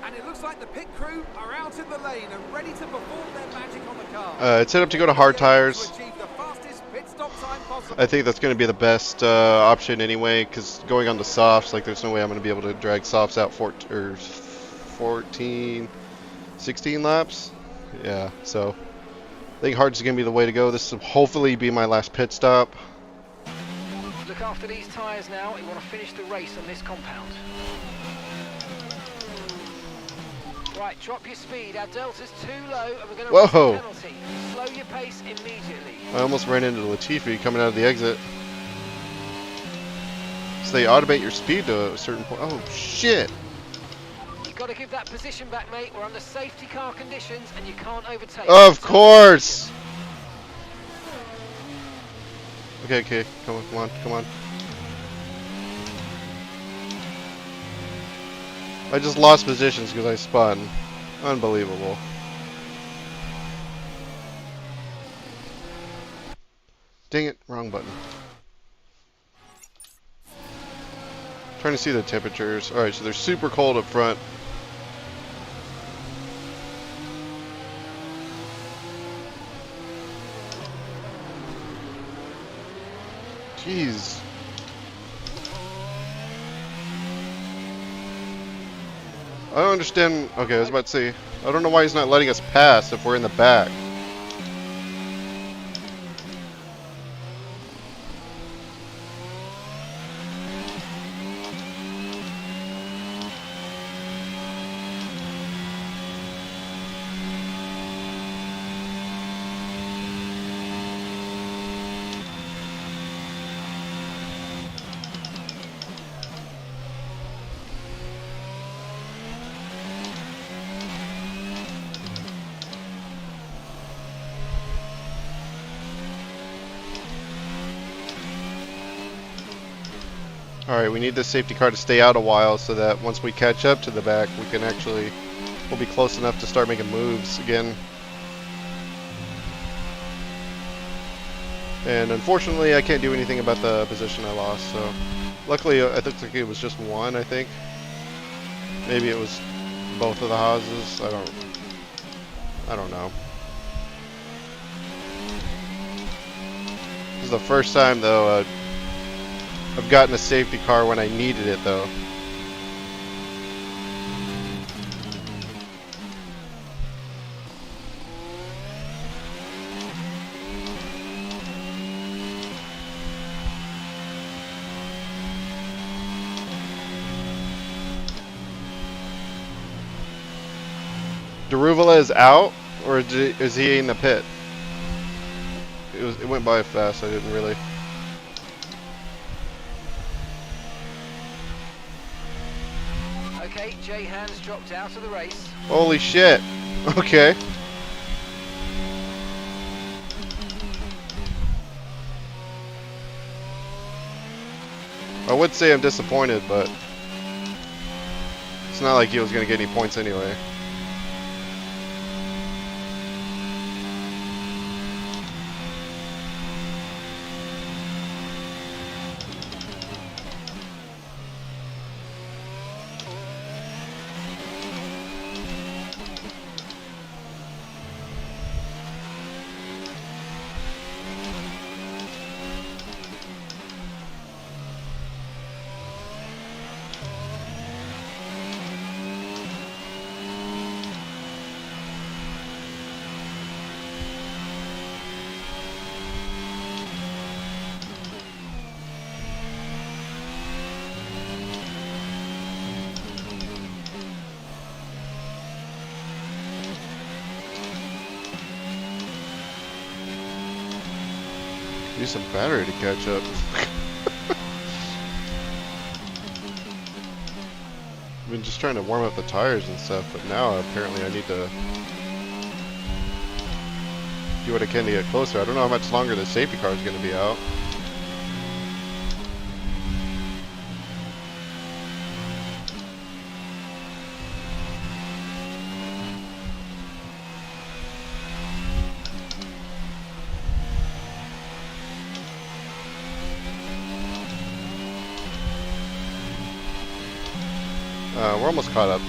And it looks like the pit crew are out in the lane and ready to perform their magic on the car. It's set up to go to hard tires. To achieve the fastest pit stop time possible. I think that's going to be the best option anyway, because going on the softs, like there's no way I'm going to be able to drag softs out 14, 16 laps. Yeah, so I think hards is going to be the way to go. This will hopefully be my last pit stop. Look after these tyres now. You want to finish the race on this compound. Right, drop your speed. Our delta's too low, and we're going to risk a penalty. Slow your pace immediately. I almost ran into Latifi coming out of the exit. So they automate your speed to a certain point. Oh shit! You've got to give that position back, mate. We're under safety car conditions, and you can't overtake. Of course. Okay, come on. I just lost positions because I spun. Unbelievable. Dang it, wrong button. Trying to see the temperatures. Alright, so they're super cold up front. Jeez. I don't understand. Okay, I was about to say, I don't know why he's not letting us pass if we're in the back. Alright, we need this safety car to stay out a while so that once we catch up to the back, we can actually, we'll be close enough to start making moves again. And unfortunately, I can't do anything about the position I lost, so luckily, I think it was just one, I think. Maybe it was both of the houses, I don't know. This is the first time, though, I've gotten a safety car when I needed it, though. Daruvula is out, or is he in the pit? It went by fast, I didn't really. Okay, J-Han's dropped out of the race. Holy shit. Okay. I would say I'm disappointed, but it's not like he was going to get any points anyway. Use some battery to catch up. I've been just trying to warm up the tires and stuff, but now apparently I need to do what I can to get closer. I don't know how much longer the safety car is going to be out. We're almost caught up.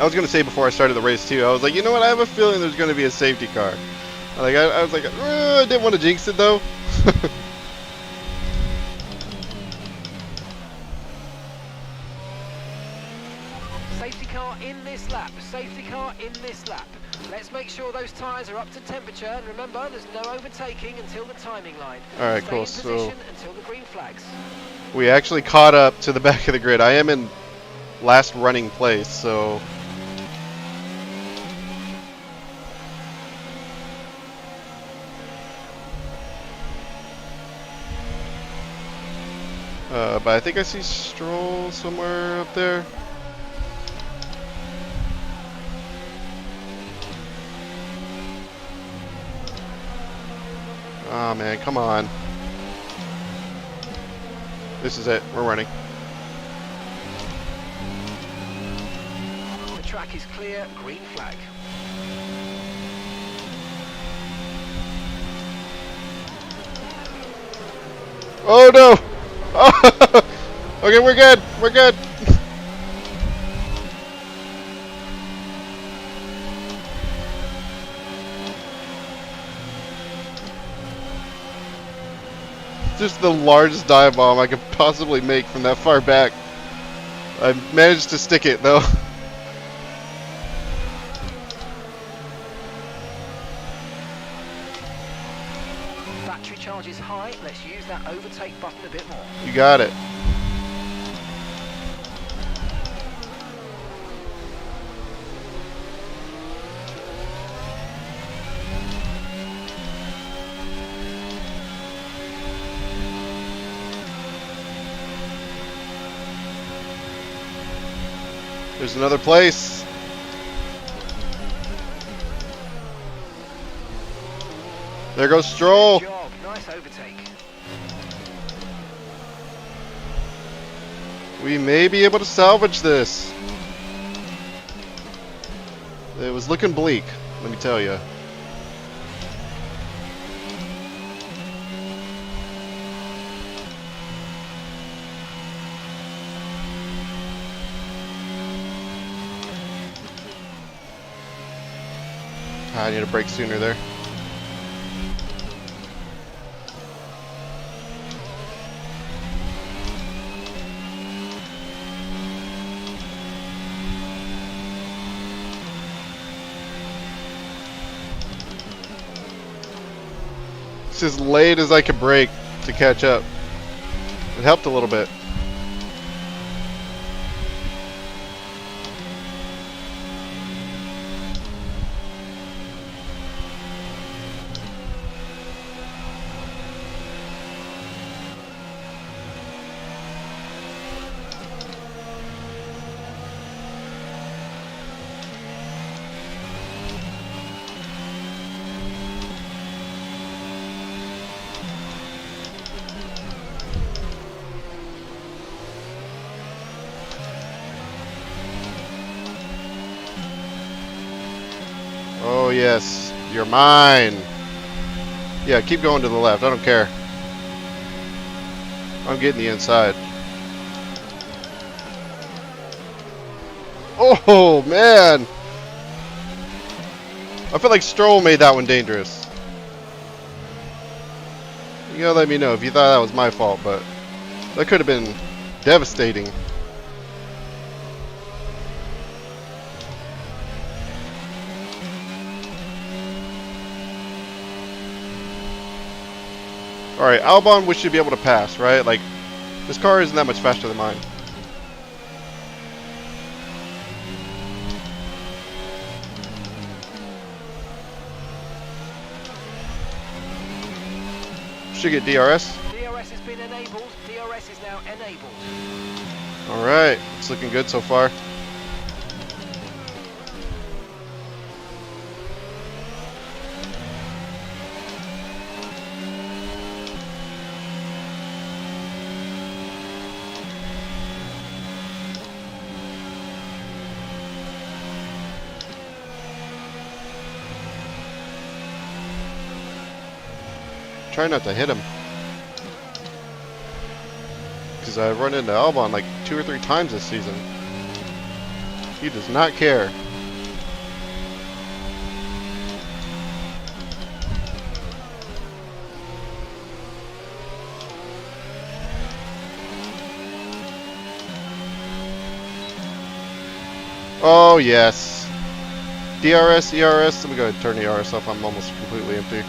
I was going to say before I started the race too, I was like, you know what, I have a feeling there's going to be a safety car. Like, I was like, I didn't want to jinx it though. Safety car in this lap. Safety car in this lap. Let's make sure those tyres are up to temperature, and remember, there's no overtaking until the timing line. Alright, cool. Stay in position until the green flags. We actually caught up to the back of the grid. I am in last running place, so but I think I see Stroll somewhere up there. Oh man, come on. This is it. We're running. The track is clear, green flag. Oh no! Oh, okay, we're good. We're good. Just the largest dive bomb I could possibly make from that far back. I managed to stick it though. Battery charge is high. Let's use that overtake button a bit more. You got it. There's another place. There goes Stroll. Good job. Nice overtake. We may be able to salvage this. It was looking bleak, let me tell you. I need a break sooner there. It's as late as I could brake to catch up. It helped a little bit. Oh yes, you're mine. Yeah, keep going to the left. I don't care. I'm getting the inside. Oh man! I feel like Stroll made that one dangerous. You gotta let me know if you thought that was my fault, but that could have been devastating. Alright, Albon we should be able to pass, right? Like, this car isn't that much faster than mine. Should get DRS. DRS has been enabled. DRS is now enabled. Alright, it's looking good so far. Try not to hit him. Because I've run into Albon like 2 or 3 times this season. He does not care. Oh yes. DRS, ERS. Let me go ahead and turn the ERS off. I'm almost completely empty.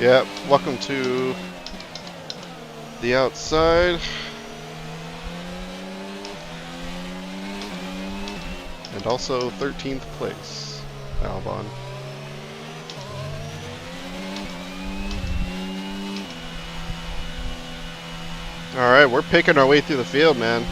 Yep, welcome to the outside. And also 13th place, Albon. Alright, we're picking our way through the field, man.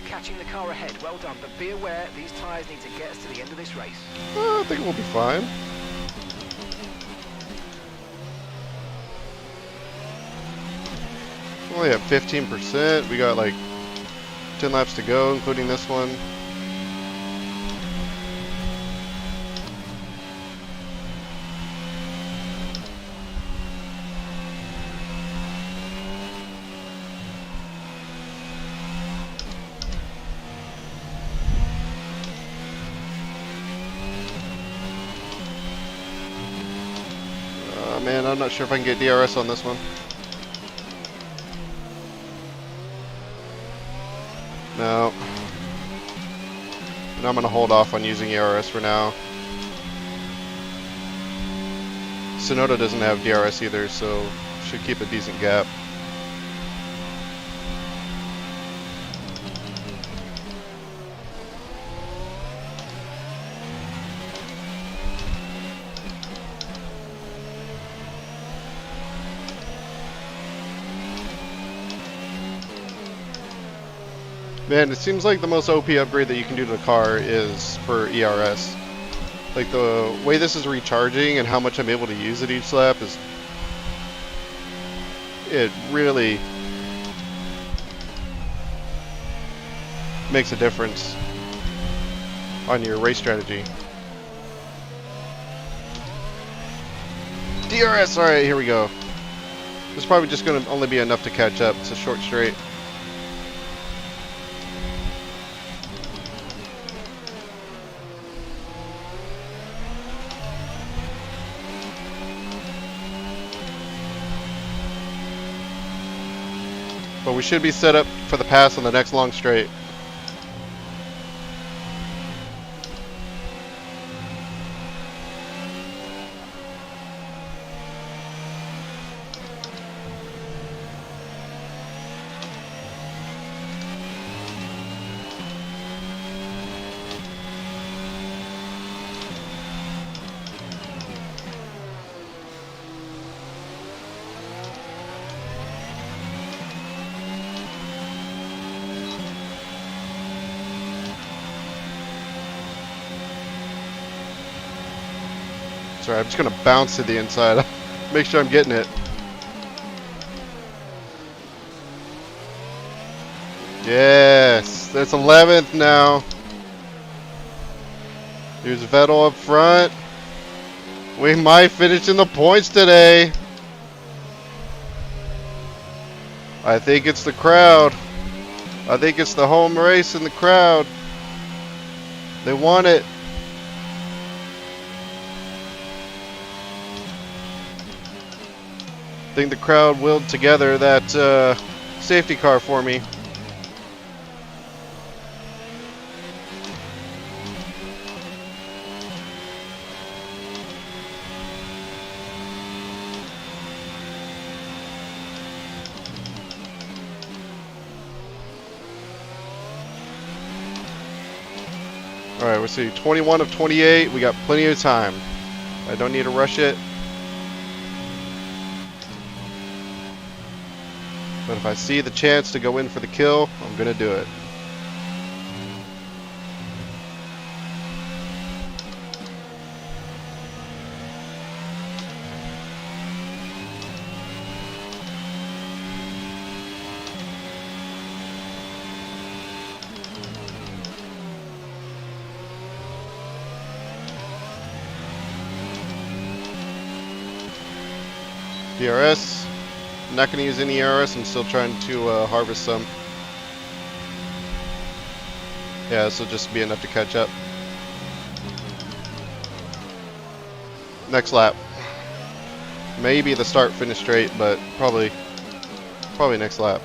Catching the car ahead, well done, but be aware these tyres need to get us to the end of this race. I think we'll be fine. Only at 15%. We got like 10 laps to go, including this one. man, I'm not sure if I can get DRS on this one. No. And I'm going to hold off on using ERS for now. Sonoda doesn't have DRS either, so should keep a decent gap. Man, it seems like the most OP upgrade that you can do to the car is for ERS. Like, the way this is recharging and how much I'm able to use it each lap is... it really makes a difference on your race strategy. DRS! Alright, here we go. This is probably just going to only be enough to catch up. It's a short straight. But we should be set up for the pass on the next long straight. Sorry, I'm just going to bounce to the inside. Make sure I'm getting it. Yes, that's 11th now. Here's Vettel up front. We might finish in the points today. I think it's the crowd. I think it's the home race and the crowd. They want it. I think the crowd willed together that safety car for me. Alright, we'll see. 21 of 28. We got plenty of time. I don't need to rush it. But if I see the chance to go in for the kill, I'm going to do it. DRS. I'm not going to use any ERS. I'm still trying to harvest some. Yeah, this will just be enough to catch up. Next lap. Maybe the start finish straight, but probably next lap.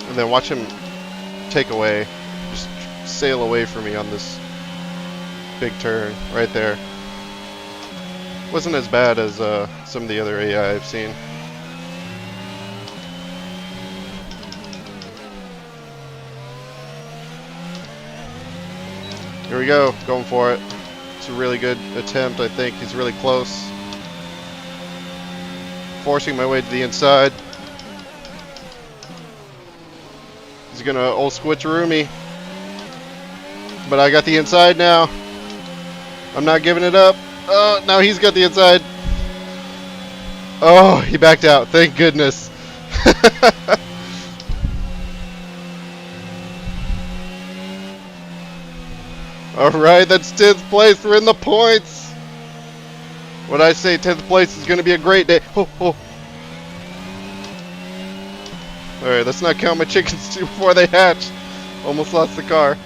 And then watch him take away, just sail away from me on this big turn right there. Wasn't as bad as some of the other AI I've seen. Here we go, going for it. It's a really good attempt, I think. He's really close. Forcing my way to the inside. He's gonna old switcheroo me. But I got the inside now. I'm not giving it up. Oh, now he's got the inside. Oh, he backed out. Thank goodness. Alright, that's 10th place. We're in the points. When I say 10th place is going to be a great day. Oh, oh. Alright, let's not count my chickens before they hatch. Almost lost the car.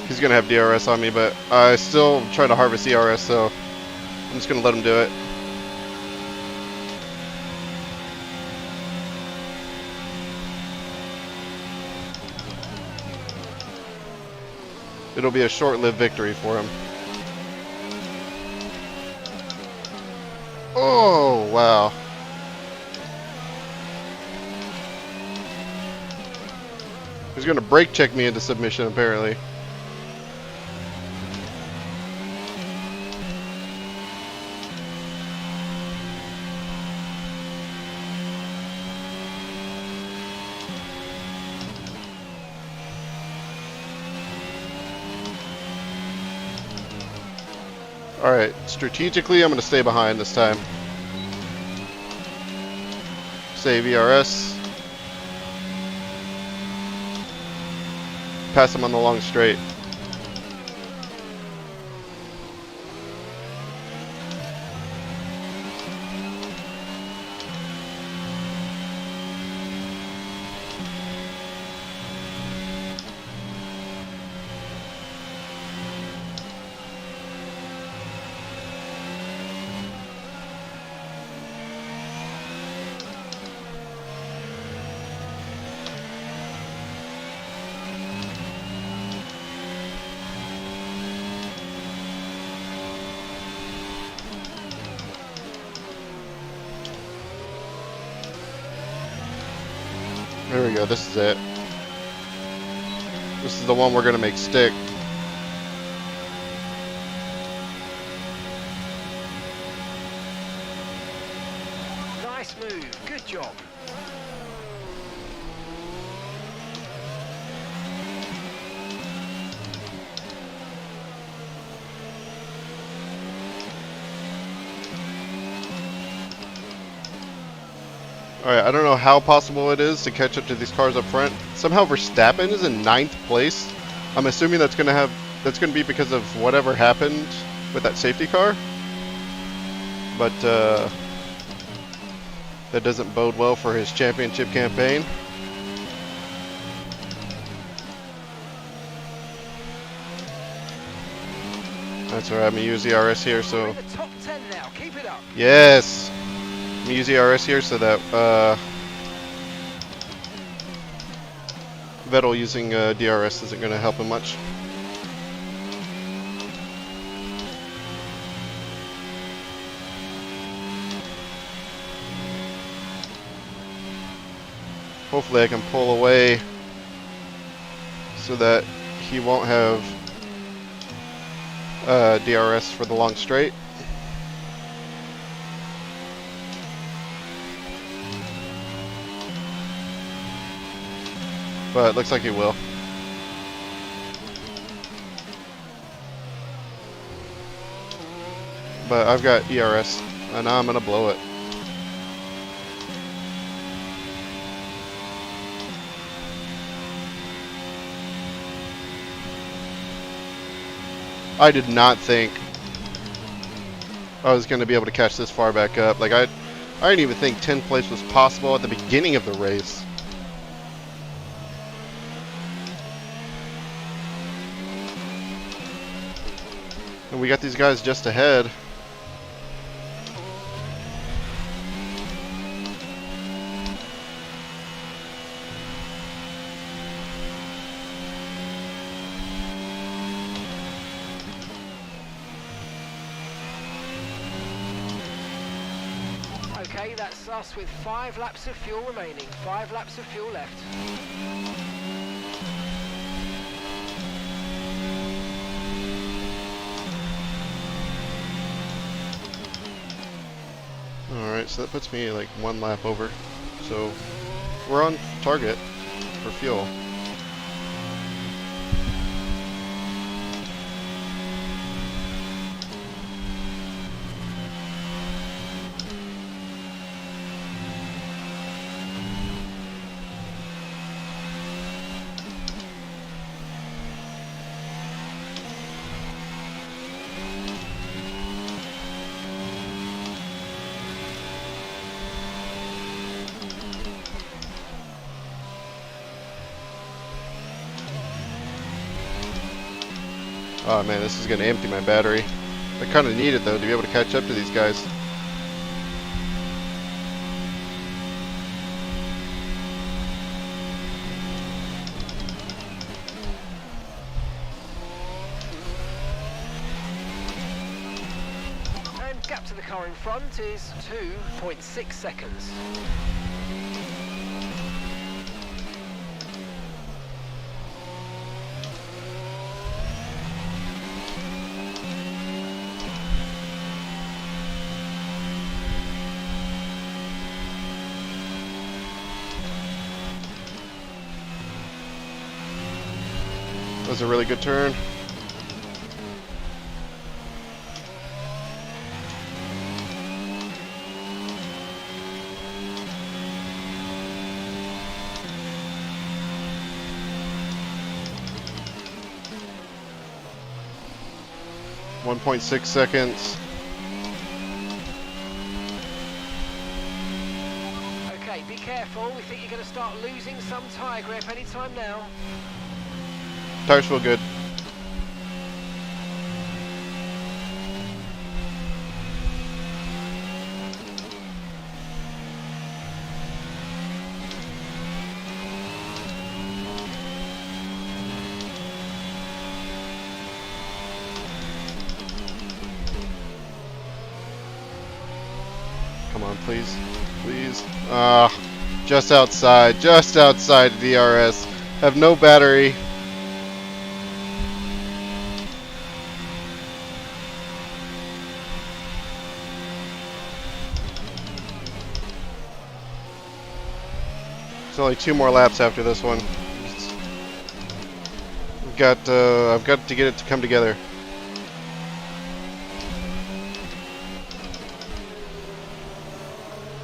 He's gonna have DRS on me, but I still try to harvest ERS, so I'm just gonna let him do it. It'll be a short-lived victory for him. Oh, wow. He's gonna brake check me into submission, apparently. Alright, strategically I'm going to stay behind this time. Save ERS. Pass him on the long straight. There we go, this is it. This is the one we're going to make stick. Nice move, good job. Alright, I don't know how possible it is to catch up to these cars up front. Somehow Verstappen is in 9th place. I'm assuming that's gonna be because of whatever happened with that safety car. But that doesn't bode well for his championship campaign. That's alright, I'm gonna use ERS here, so We're in the top 10 now. Keep it up. yes! I'm gonna use ERS here so that Vettel using DRS isn't gonna help him much. Hopefully I can pull away so that he won't have DRS for the long straight. But it looks like he will. But I've got ERS, and now I'm gonna blow it. I did not think I was going to be able to catch this far back up. Like I didn't even think 10th place was possible at the beginning of the race. And we got these guys just ahead. Okay, that's us with 5 laps of fuel remaining. 5 laps of fuel left. Alright, so that puts me like 1 lap over. So we're on target for fuel. Oh man, this is gonna empty my battery. I kind of need it though to be able to catch up to these guys. And gap to the car in front is 2.6 seconds. That was a really good turn. .6 seconds. Okay, be careful. We think you're going to start losing some tyre grip anytime now. Tires feel good. Come on, please. Please. Ah, just outside of DRS. Have no battery. There's only 2 more laps after this one. I've got to get it to come together.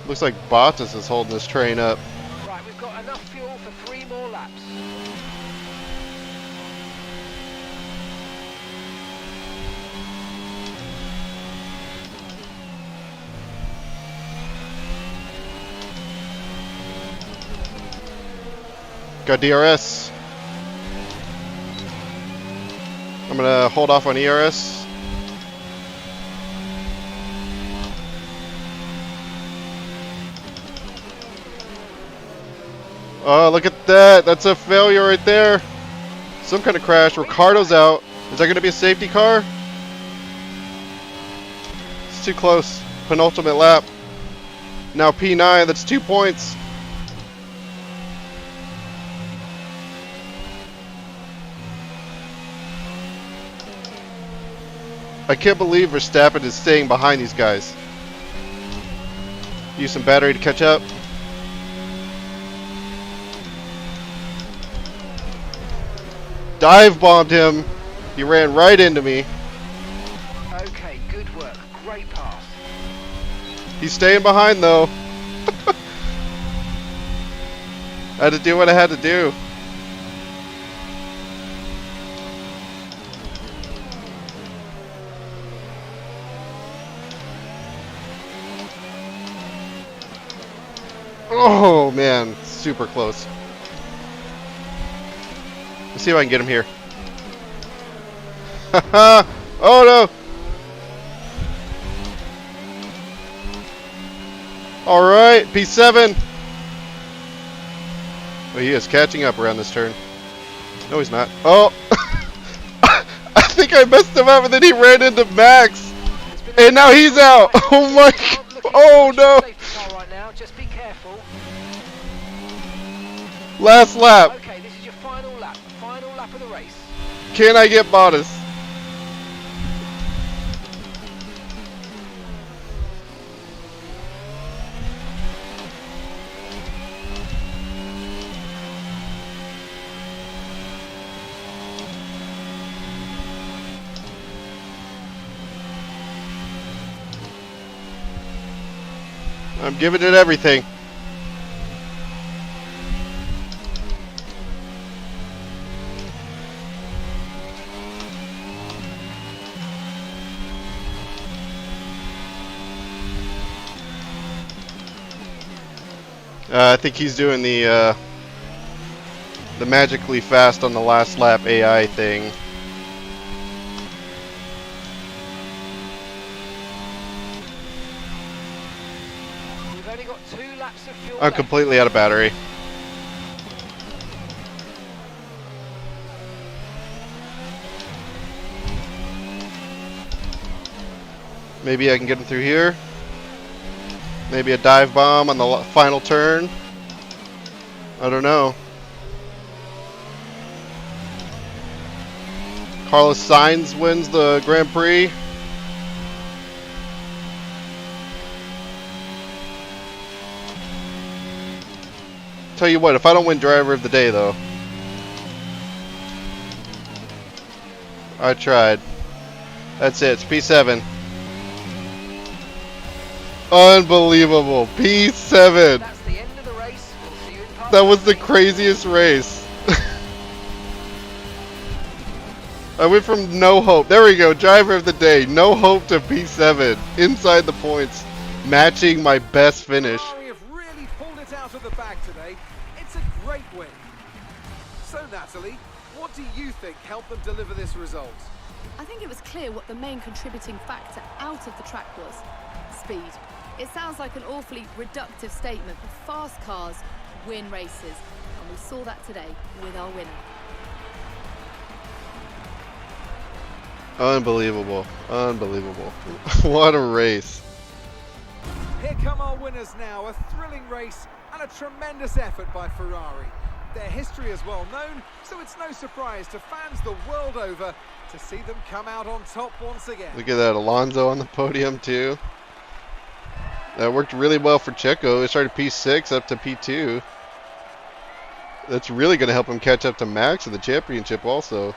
Looks like Bottas is holding this train up. Right, we've got enough fuel for 3 more laps. Got DRS. I'm gonna hold off on ERS. Oh, look at that. That's a failure right there. Some kind of crash. Ricardo's out. Is that going to be a safety car? It's too close. Penultimate lap. Now P9. That's 2 points. I can't believe Verstappen is staying behind these guys. Use some battery to catch up. Dive bombed him. He ran right into me. Okay, good work. Great pass. He's staying behind though. I had to do what I had to do. Oh man, super close. Let's see if I can get him here. Oh no! Alright, P7. Oh, he is catching up around this turn. No, he's not. Oh! I think I messed him up and then he ran into Max. And now he's out! Oh my god! Oh no! Right now. Just be careful. Last lap. Okay, this is your final lap. Final lap of the race. Can I get Bottas? I'm giving it everything. I think he's doing the magically fast on the last lap AI thing. got 2 laps of fuel I'm left. completely out of battery. Maybe I can get him through here. Maybe a dive bomb on the final turn. I don't know. Carlos Sainz wins the Grand Prix. Tell you what, if I don't win driver of the day though. I tried. That's it, it's P7. Unbelievable. P7. That's the end of the race. We'll see you in part That was the 3. craziest race. I went from no hope. There we go. Driver of the day. No hope to P7. Inside the points. Matching my best finish. Ferrari have really pulled it out of the bag today. It's a great win. So, Natalie, what do you think helped them deliver this result? I think it was clear what the main contributing factor out of the track was. Speed. It sounds like an awfully reductive statement, but fast cars win races. And we saw that today with our winner. Unbelievable. Unbelievable. What a race. Here come our winners now. A thrilling race and a tremendous effort by Ferrari. Their history is well known, so it's no surprise to fans the world over to see them come out on top once again. Look at that. Alonso on the podium too. That worked really well for Checo. It started P6 up to P2. That's really going to help him catch up to Max in the championship also.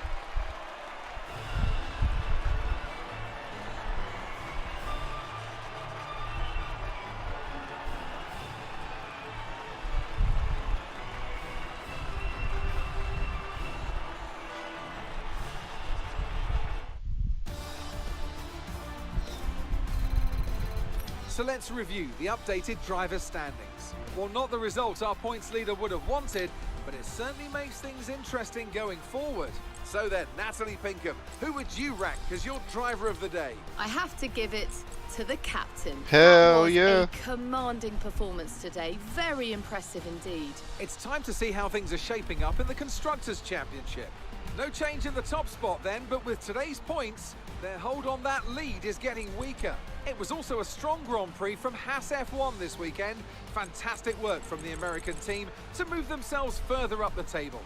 So let's review the updated driver standings. Well, not the result our points leader would have wanted, but it certainly makes things interesting going forward. So then, Natalie Pinkham, who would you rank as your driver of the day? I have to give it to the captain. Hell That was yeah. a commanding performance today. Very impressive indeed. It's time to see how things are shaping up in the Constructors' Championship. No change in the top spot then, but with today's points, their hold on that lead is getting weaker. It was also a strong Grand Prix from Haas F1 this weekend. Fantastic work from the American team to move themselves further up the table.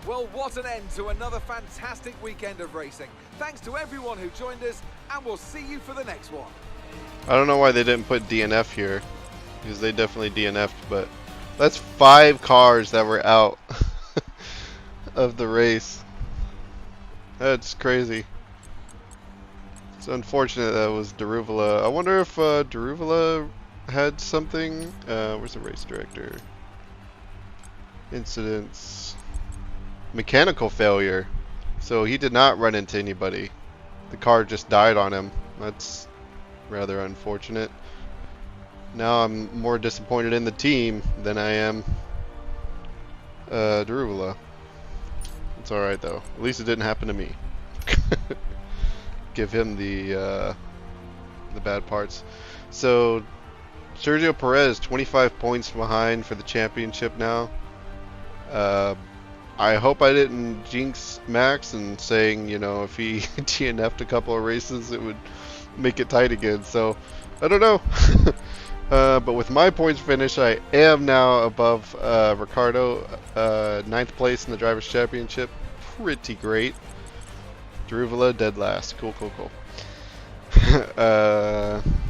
Well, what an end to another fantastic weekend of racing. Thanks to everyone who joined us, and we'll see you for the next one. I don't know why they didn't put DNF here, because they definitely DNF'd, but that's 5 cars that were out of the race. That's crazy. It's unfortunate that it was Daruvula. I wonder if Daruvula had something. Where's the race director? Incidents. Mechanical failure. So he did not run into anybody. The car just died on him. That's rather unfortunate. Now I'm more disappointed in the team than I am Daruvula. It's alright though. At least it didn't happen to me. Give him the bad parts. So Sergio Perez 25 points behind for the championship now. I hope I didn't jinx Max and saying, you know, if he DNF'd a couple of races it would make it tight again. So I don't know. But with my points finish, I am now above Ricardo, 9th place in the Drivers' Championship. Pretty great. Daruvula dead last. Cool, cool, cool.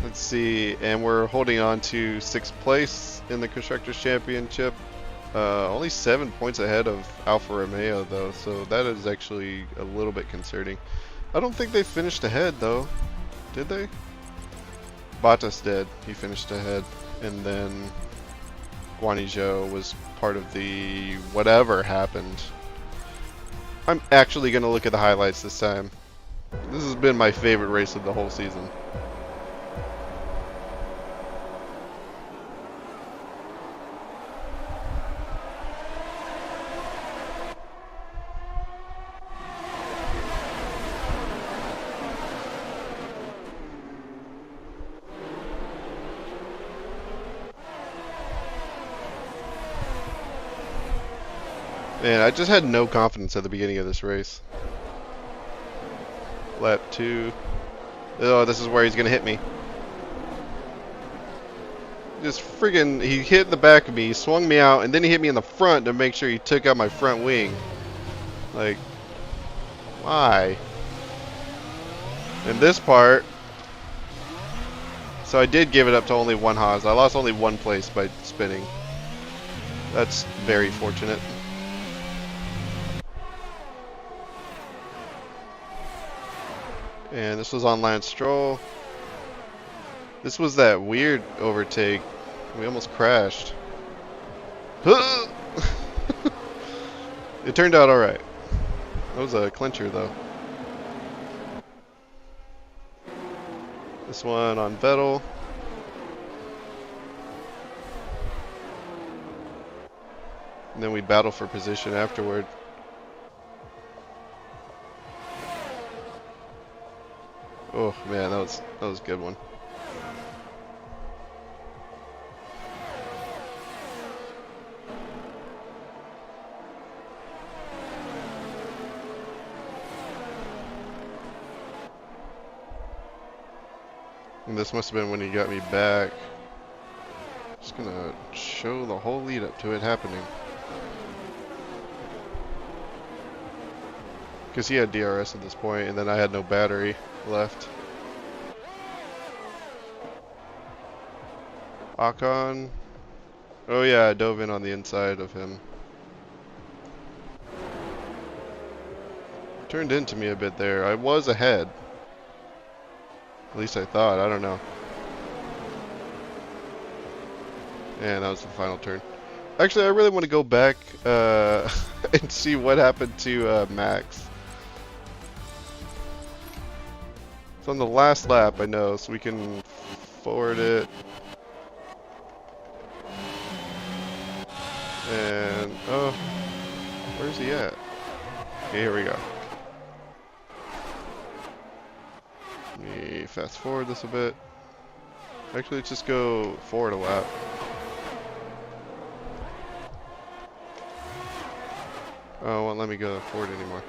Let's see, and we're holding on to 6th place in the Constructors' Championship. Only 7 points ahead of Alfa Romeo, though, so that is actually a little bit concerning. I don't think they finished ahead, though. Did they? Bottas did. He finished ahead, and then Guanyu Zhou was part of the whatever happened. I'm actually going to look at the highlights this time. This has been my favorite race of the whole season. Man, I just had no confidence at the beginning of this race. Lap 2. Oh, this is where he's gonna hit me. Just friggin', he hit the back of me, he swung me out, and then he hit me in the front to make sure he took out my front wing. Like, why? And this part, so I did give it up to only one Haas. I lost only one place by spinning. That's very fortunate. And this was on Lance Stroll. This was that weird overtake. We almost crashed. It turned out alright. That was a clincher though. This one on Vettel. And then we battle for position afterward. Oh man, that was a good one. And this must have been when he got me back. Just gonna show the whole lead up to it happening. Because he had DRS at this point, and then I had no battery left. Ocon. Oh yeah, I dove in on the inside of him. Turned into me a bit there. I was ahead. At least I thought. I don't know. And that was the final turn. Actually, I really want to go back and see what happened to Max. It's on the last lap, I know, so we can forward it. And, oh, where's he at? Okay, here we go. Let me fast forward this a bit. Actually, let's just go forward a lap. Oh, it won't let me go forward anymore.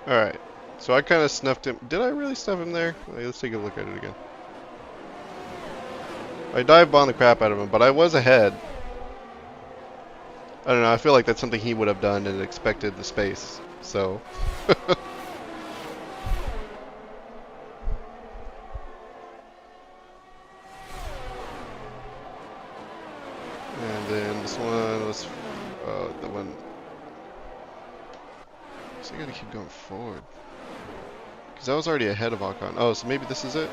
Alright, so I kind of snuffed him. Did I really snuff him there? Let's take a look at it again. I dive bombed the crap out of him, but I was ahead. I don't know, I feel like that's something he would have done and expected the space, so. And then this one was, the one. So I gotta keep going forward. Because I was already ahead of Ocon. Oh, so maybe this is it?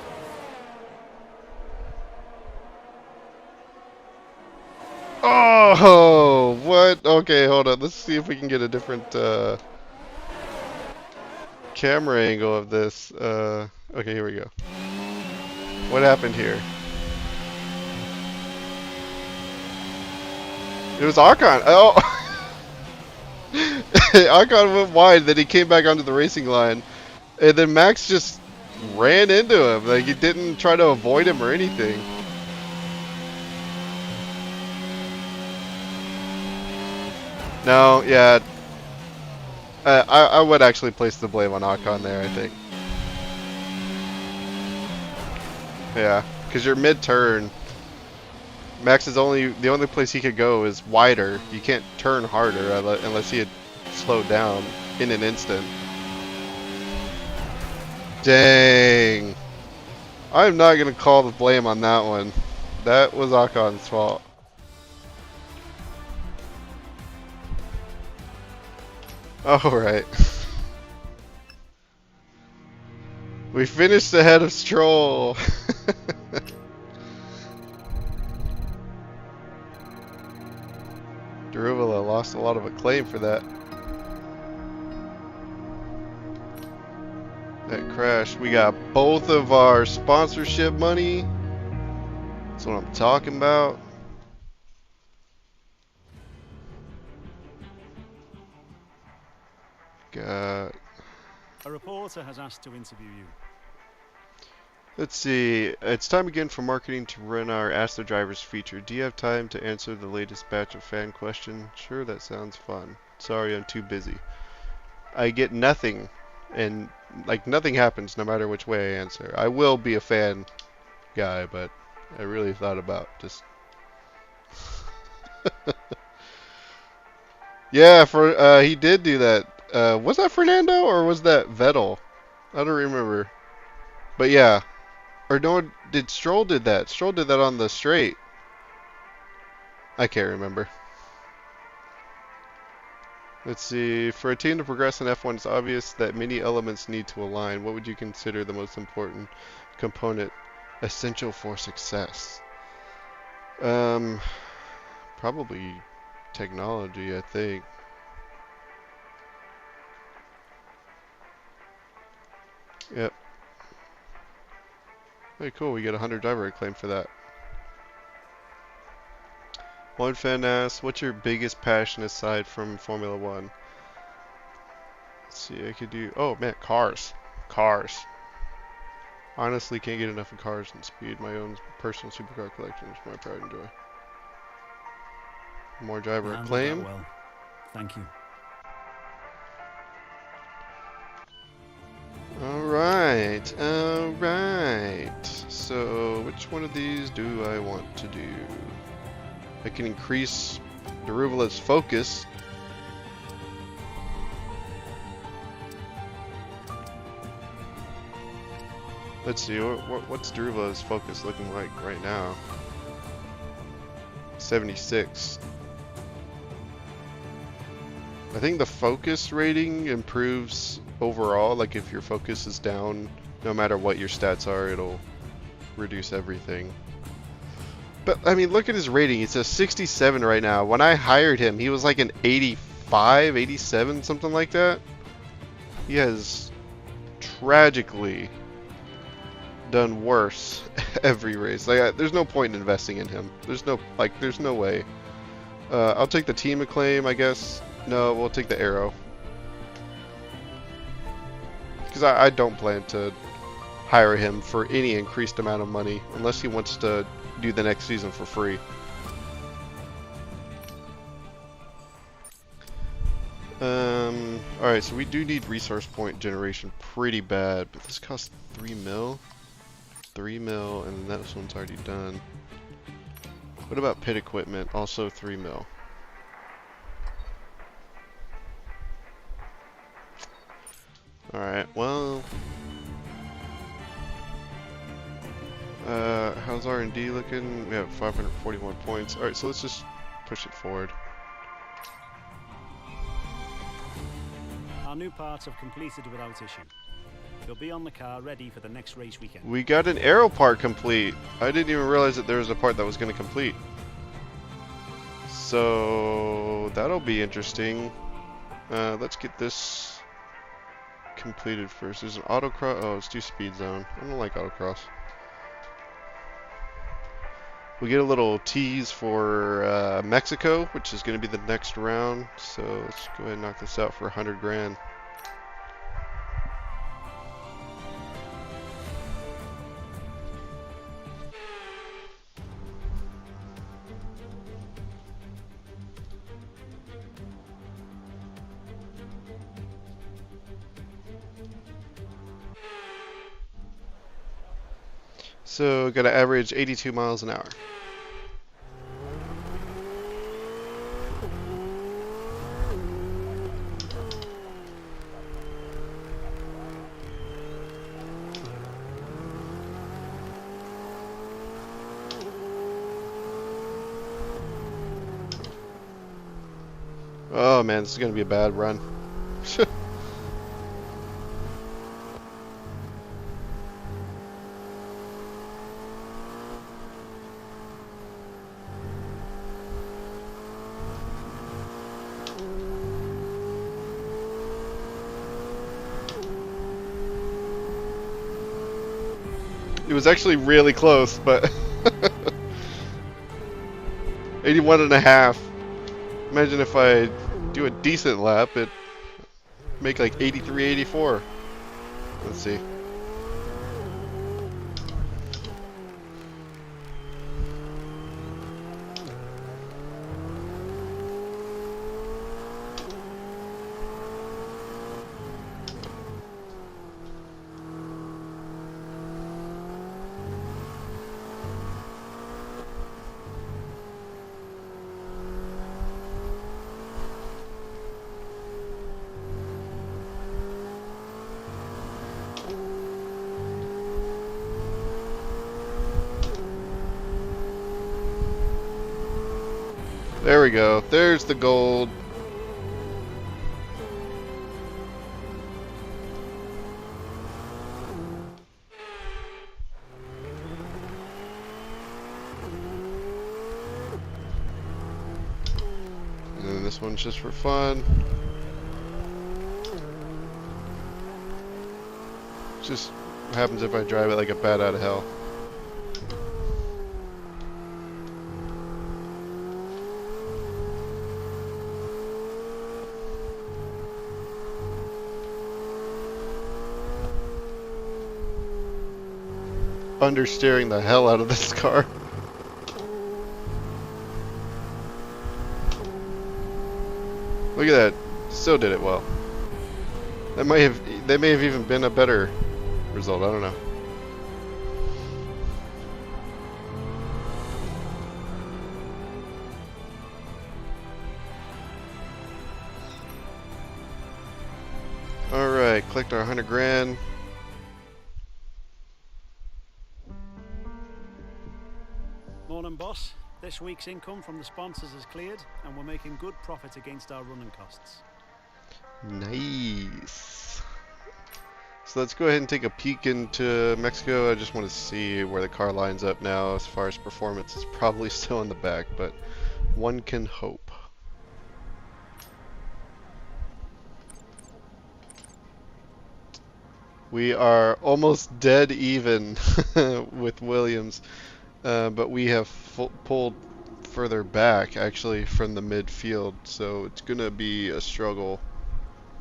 Oh, what? Okay, hold on. Let's see if we can get a different camera angle of this. Okay, here we go. What happened here? It was Ocon. Oh! Ocon went wide, then he came back onto the racing line. And then Max just ran into him. Like, he didn't try to avoid him or anything. No, yeah. I would actually place the blame on Ocon there, I think. Yeah, because you're mid-turn. Max is the only place he could go is wider. You can't turn harder unless he had slowed down in an instant. Dang. I'm not going to call the blame on that one. That was Ocon's fault. Alright. We finished ahead of Stroll. Daruvula lost a lot of acclaim for that. That crash. We got both of our sponsorship money. That's what I'm talking about. Got A reporter has asked to interview you. Let's see. It's time again for marketing to run our Ask the Drivers feature. Do you have time to answer the latest batch of fan questions? Sure, that sounds fun. Sorry, I'm too busy. I get nothing, and like nothing happens no matter which way I answer. I will be a fan guy, but I really thought about just yeah, for he did do that. Was that Fernando or was that Vettel? I don't remember. But yeah. Or no, did Stroll did that? Stroll did that on the straight. I can't remember. Let's see. For a team to progress in F1, it's obvious that many elements need to align. What would you consider the most important component essential for success? Probably technology, I think. Yep. Hey, cool. We get 100 driver acclaim for that. One fan asks, what's your biggest passion aside from Formula One? Let's see, I could do... Oh, man, cars. Cars. Honestly, can't get enough of cars and speed. My own personal supercar collection is my pride and joy. More driver acclaim. Well. Thank you. Alright, alright. So, which one of these do I want to do? I can increase Daruvala's focus. Let's see, what's Daruvala's focus looking like right now? 76. I think the focus rating improves overall. Like if your focus is down, no matter what your stats are, it'll reduce everything. But I mean, look at his rating. It's a 67 right now. When I hired him, he was like an 85, 87, something like that. He has tragically done worse every race. Like, there's no point in investing in him. There's no way. I'll take the team acclaim, I guess. No, we'll take the arrow. Because I don't plan to hire him for any increased amount of money unless he wants to do the next season for free. Alright, so we do need resource point generation pretty bad, but this costs 3 mil. 3 mil, and then this one's already done. What about pit equipment? Also 3 mil. Alright, well... how's R&D looking? We have 541 points. Alright, so let's just push it forward. Our new parts have completed without issue. You'll be on the car ready for the next race weekend. We got an aero part complete. I didn't even realize that there was a part that was going to complete. So that'll be interesting. Let's get this completed first. There's an autocross. Oh, let's do speed zone. I don't like autocross. We get a little tease for Mexico, which is going to be the next round. So let's go ahead and knock this out for 100 grand. So got to average 82 miles an hour. Oh man, this is gonna be a bad run. It was actually really close, but 81.5. Imagine if I do a decent lap, it'd make like 83, 84. Let's see. There we go. There's the gold. And then this one's just for fun. Just happens if I drive it like a bat out of hell. Understeering the hell out of this car. Look at that. Still did it well. That may have even been a better result. I don't know. All right, collect our 100 grand. Morning, boss. This week's income from the sponsors is cleared, and we're making good profit against our running costs. Nice. So let's go ahead and take a peek into Mexico. I just want to see where the car lines up now. As far as performance, it's probably still in the back, but one can hope. We are almost dead even with Williams. But we have pulled further back actually from the midfield, so it's gonna be a struggle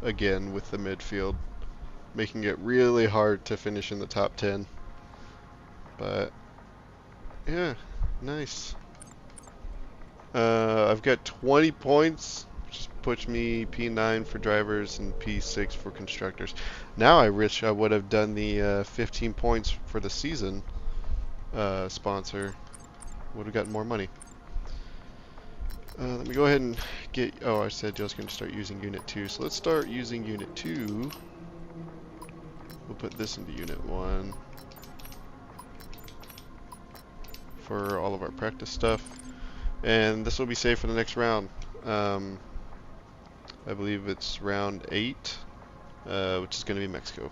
again with the midfield, making it really hard to finish in the top 10. But yeah, nice. I've got 20 points, which puts me P9 for drivers and P6 for constructors. Now I wish I would have done the 15 points for the season. Sponsor would have gotten more money. Let me go ahead and get. Oh, I said I was going to start using Unit 2, so let's start using Unit 2. We'll put this into Unit 1 for all of our practice stuff, and this will be saved for the next round. I believe it's round 8, which is going to be Mexico.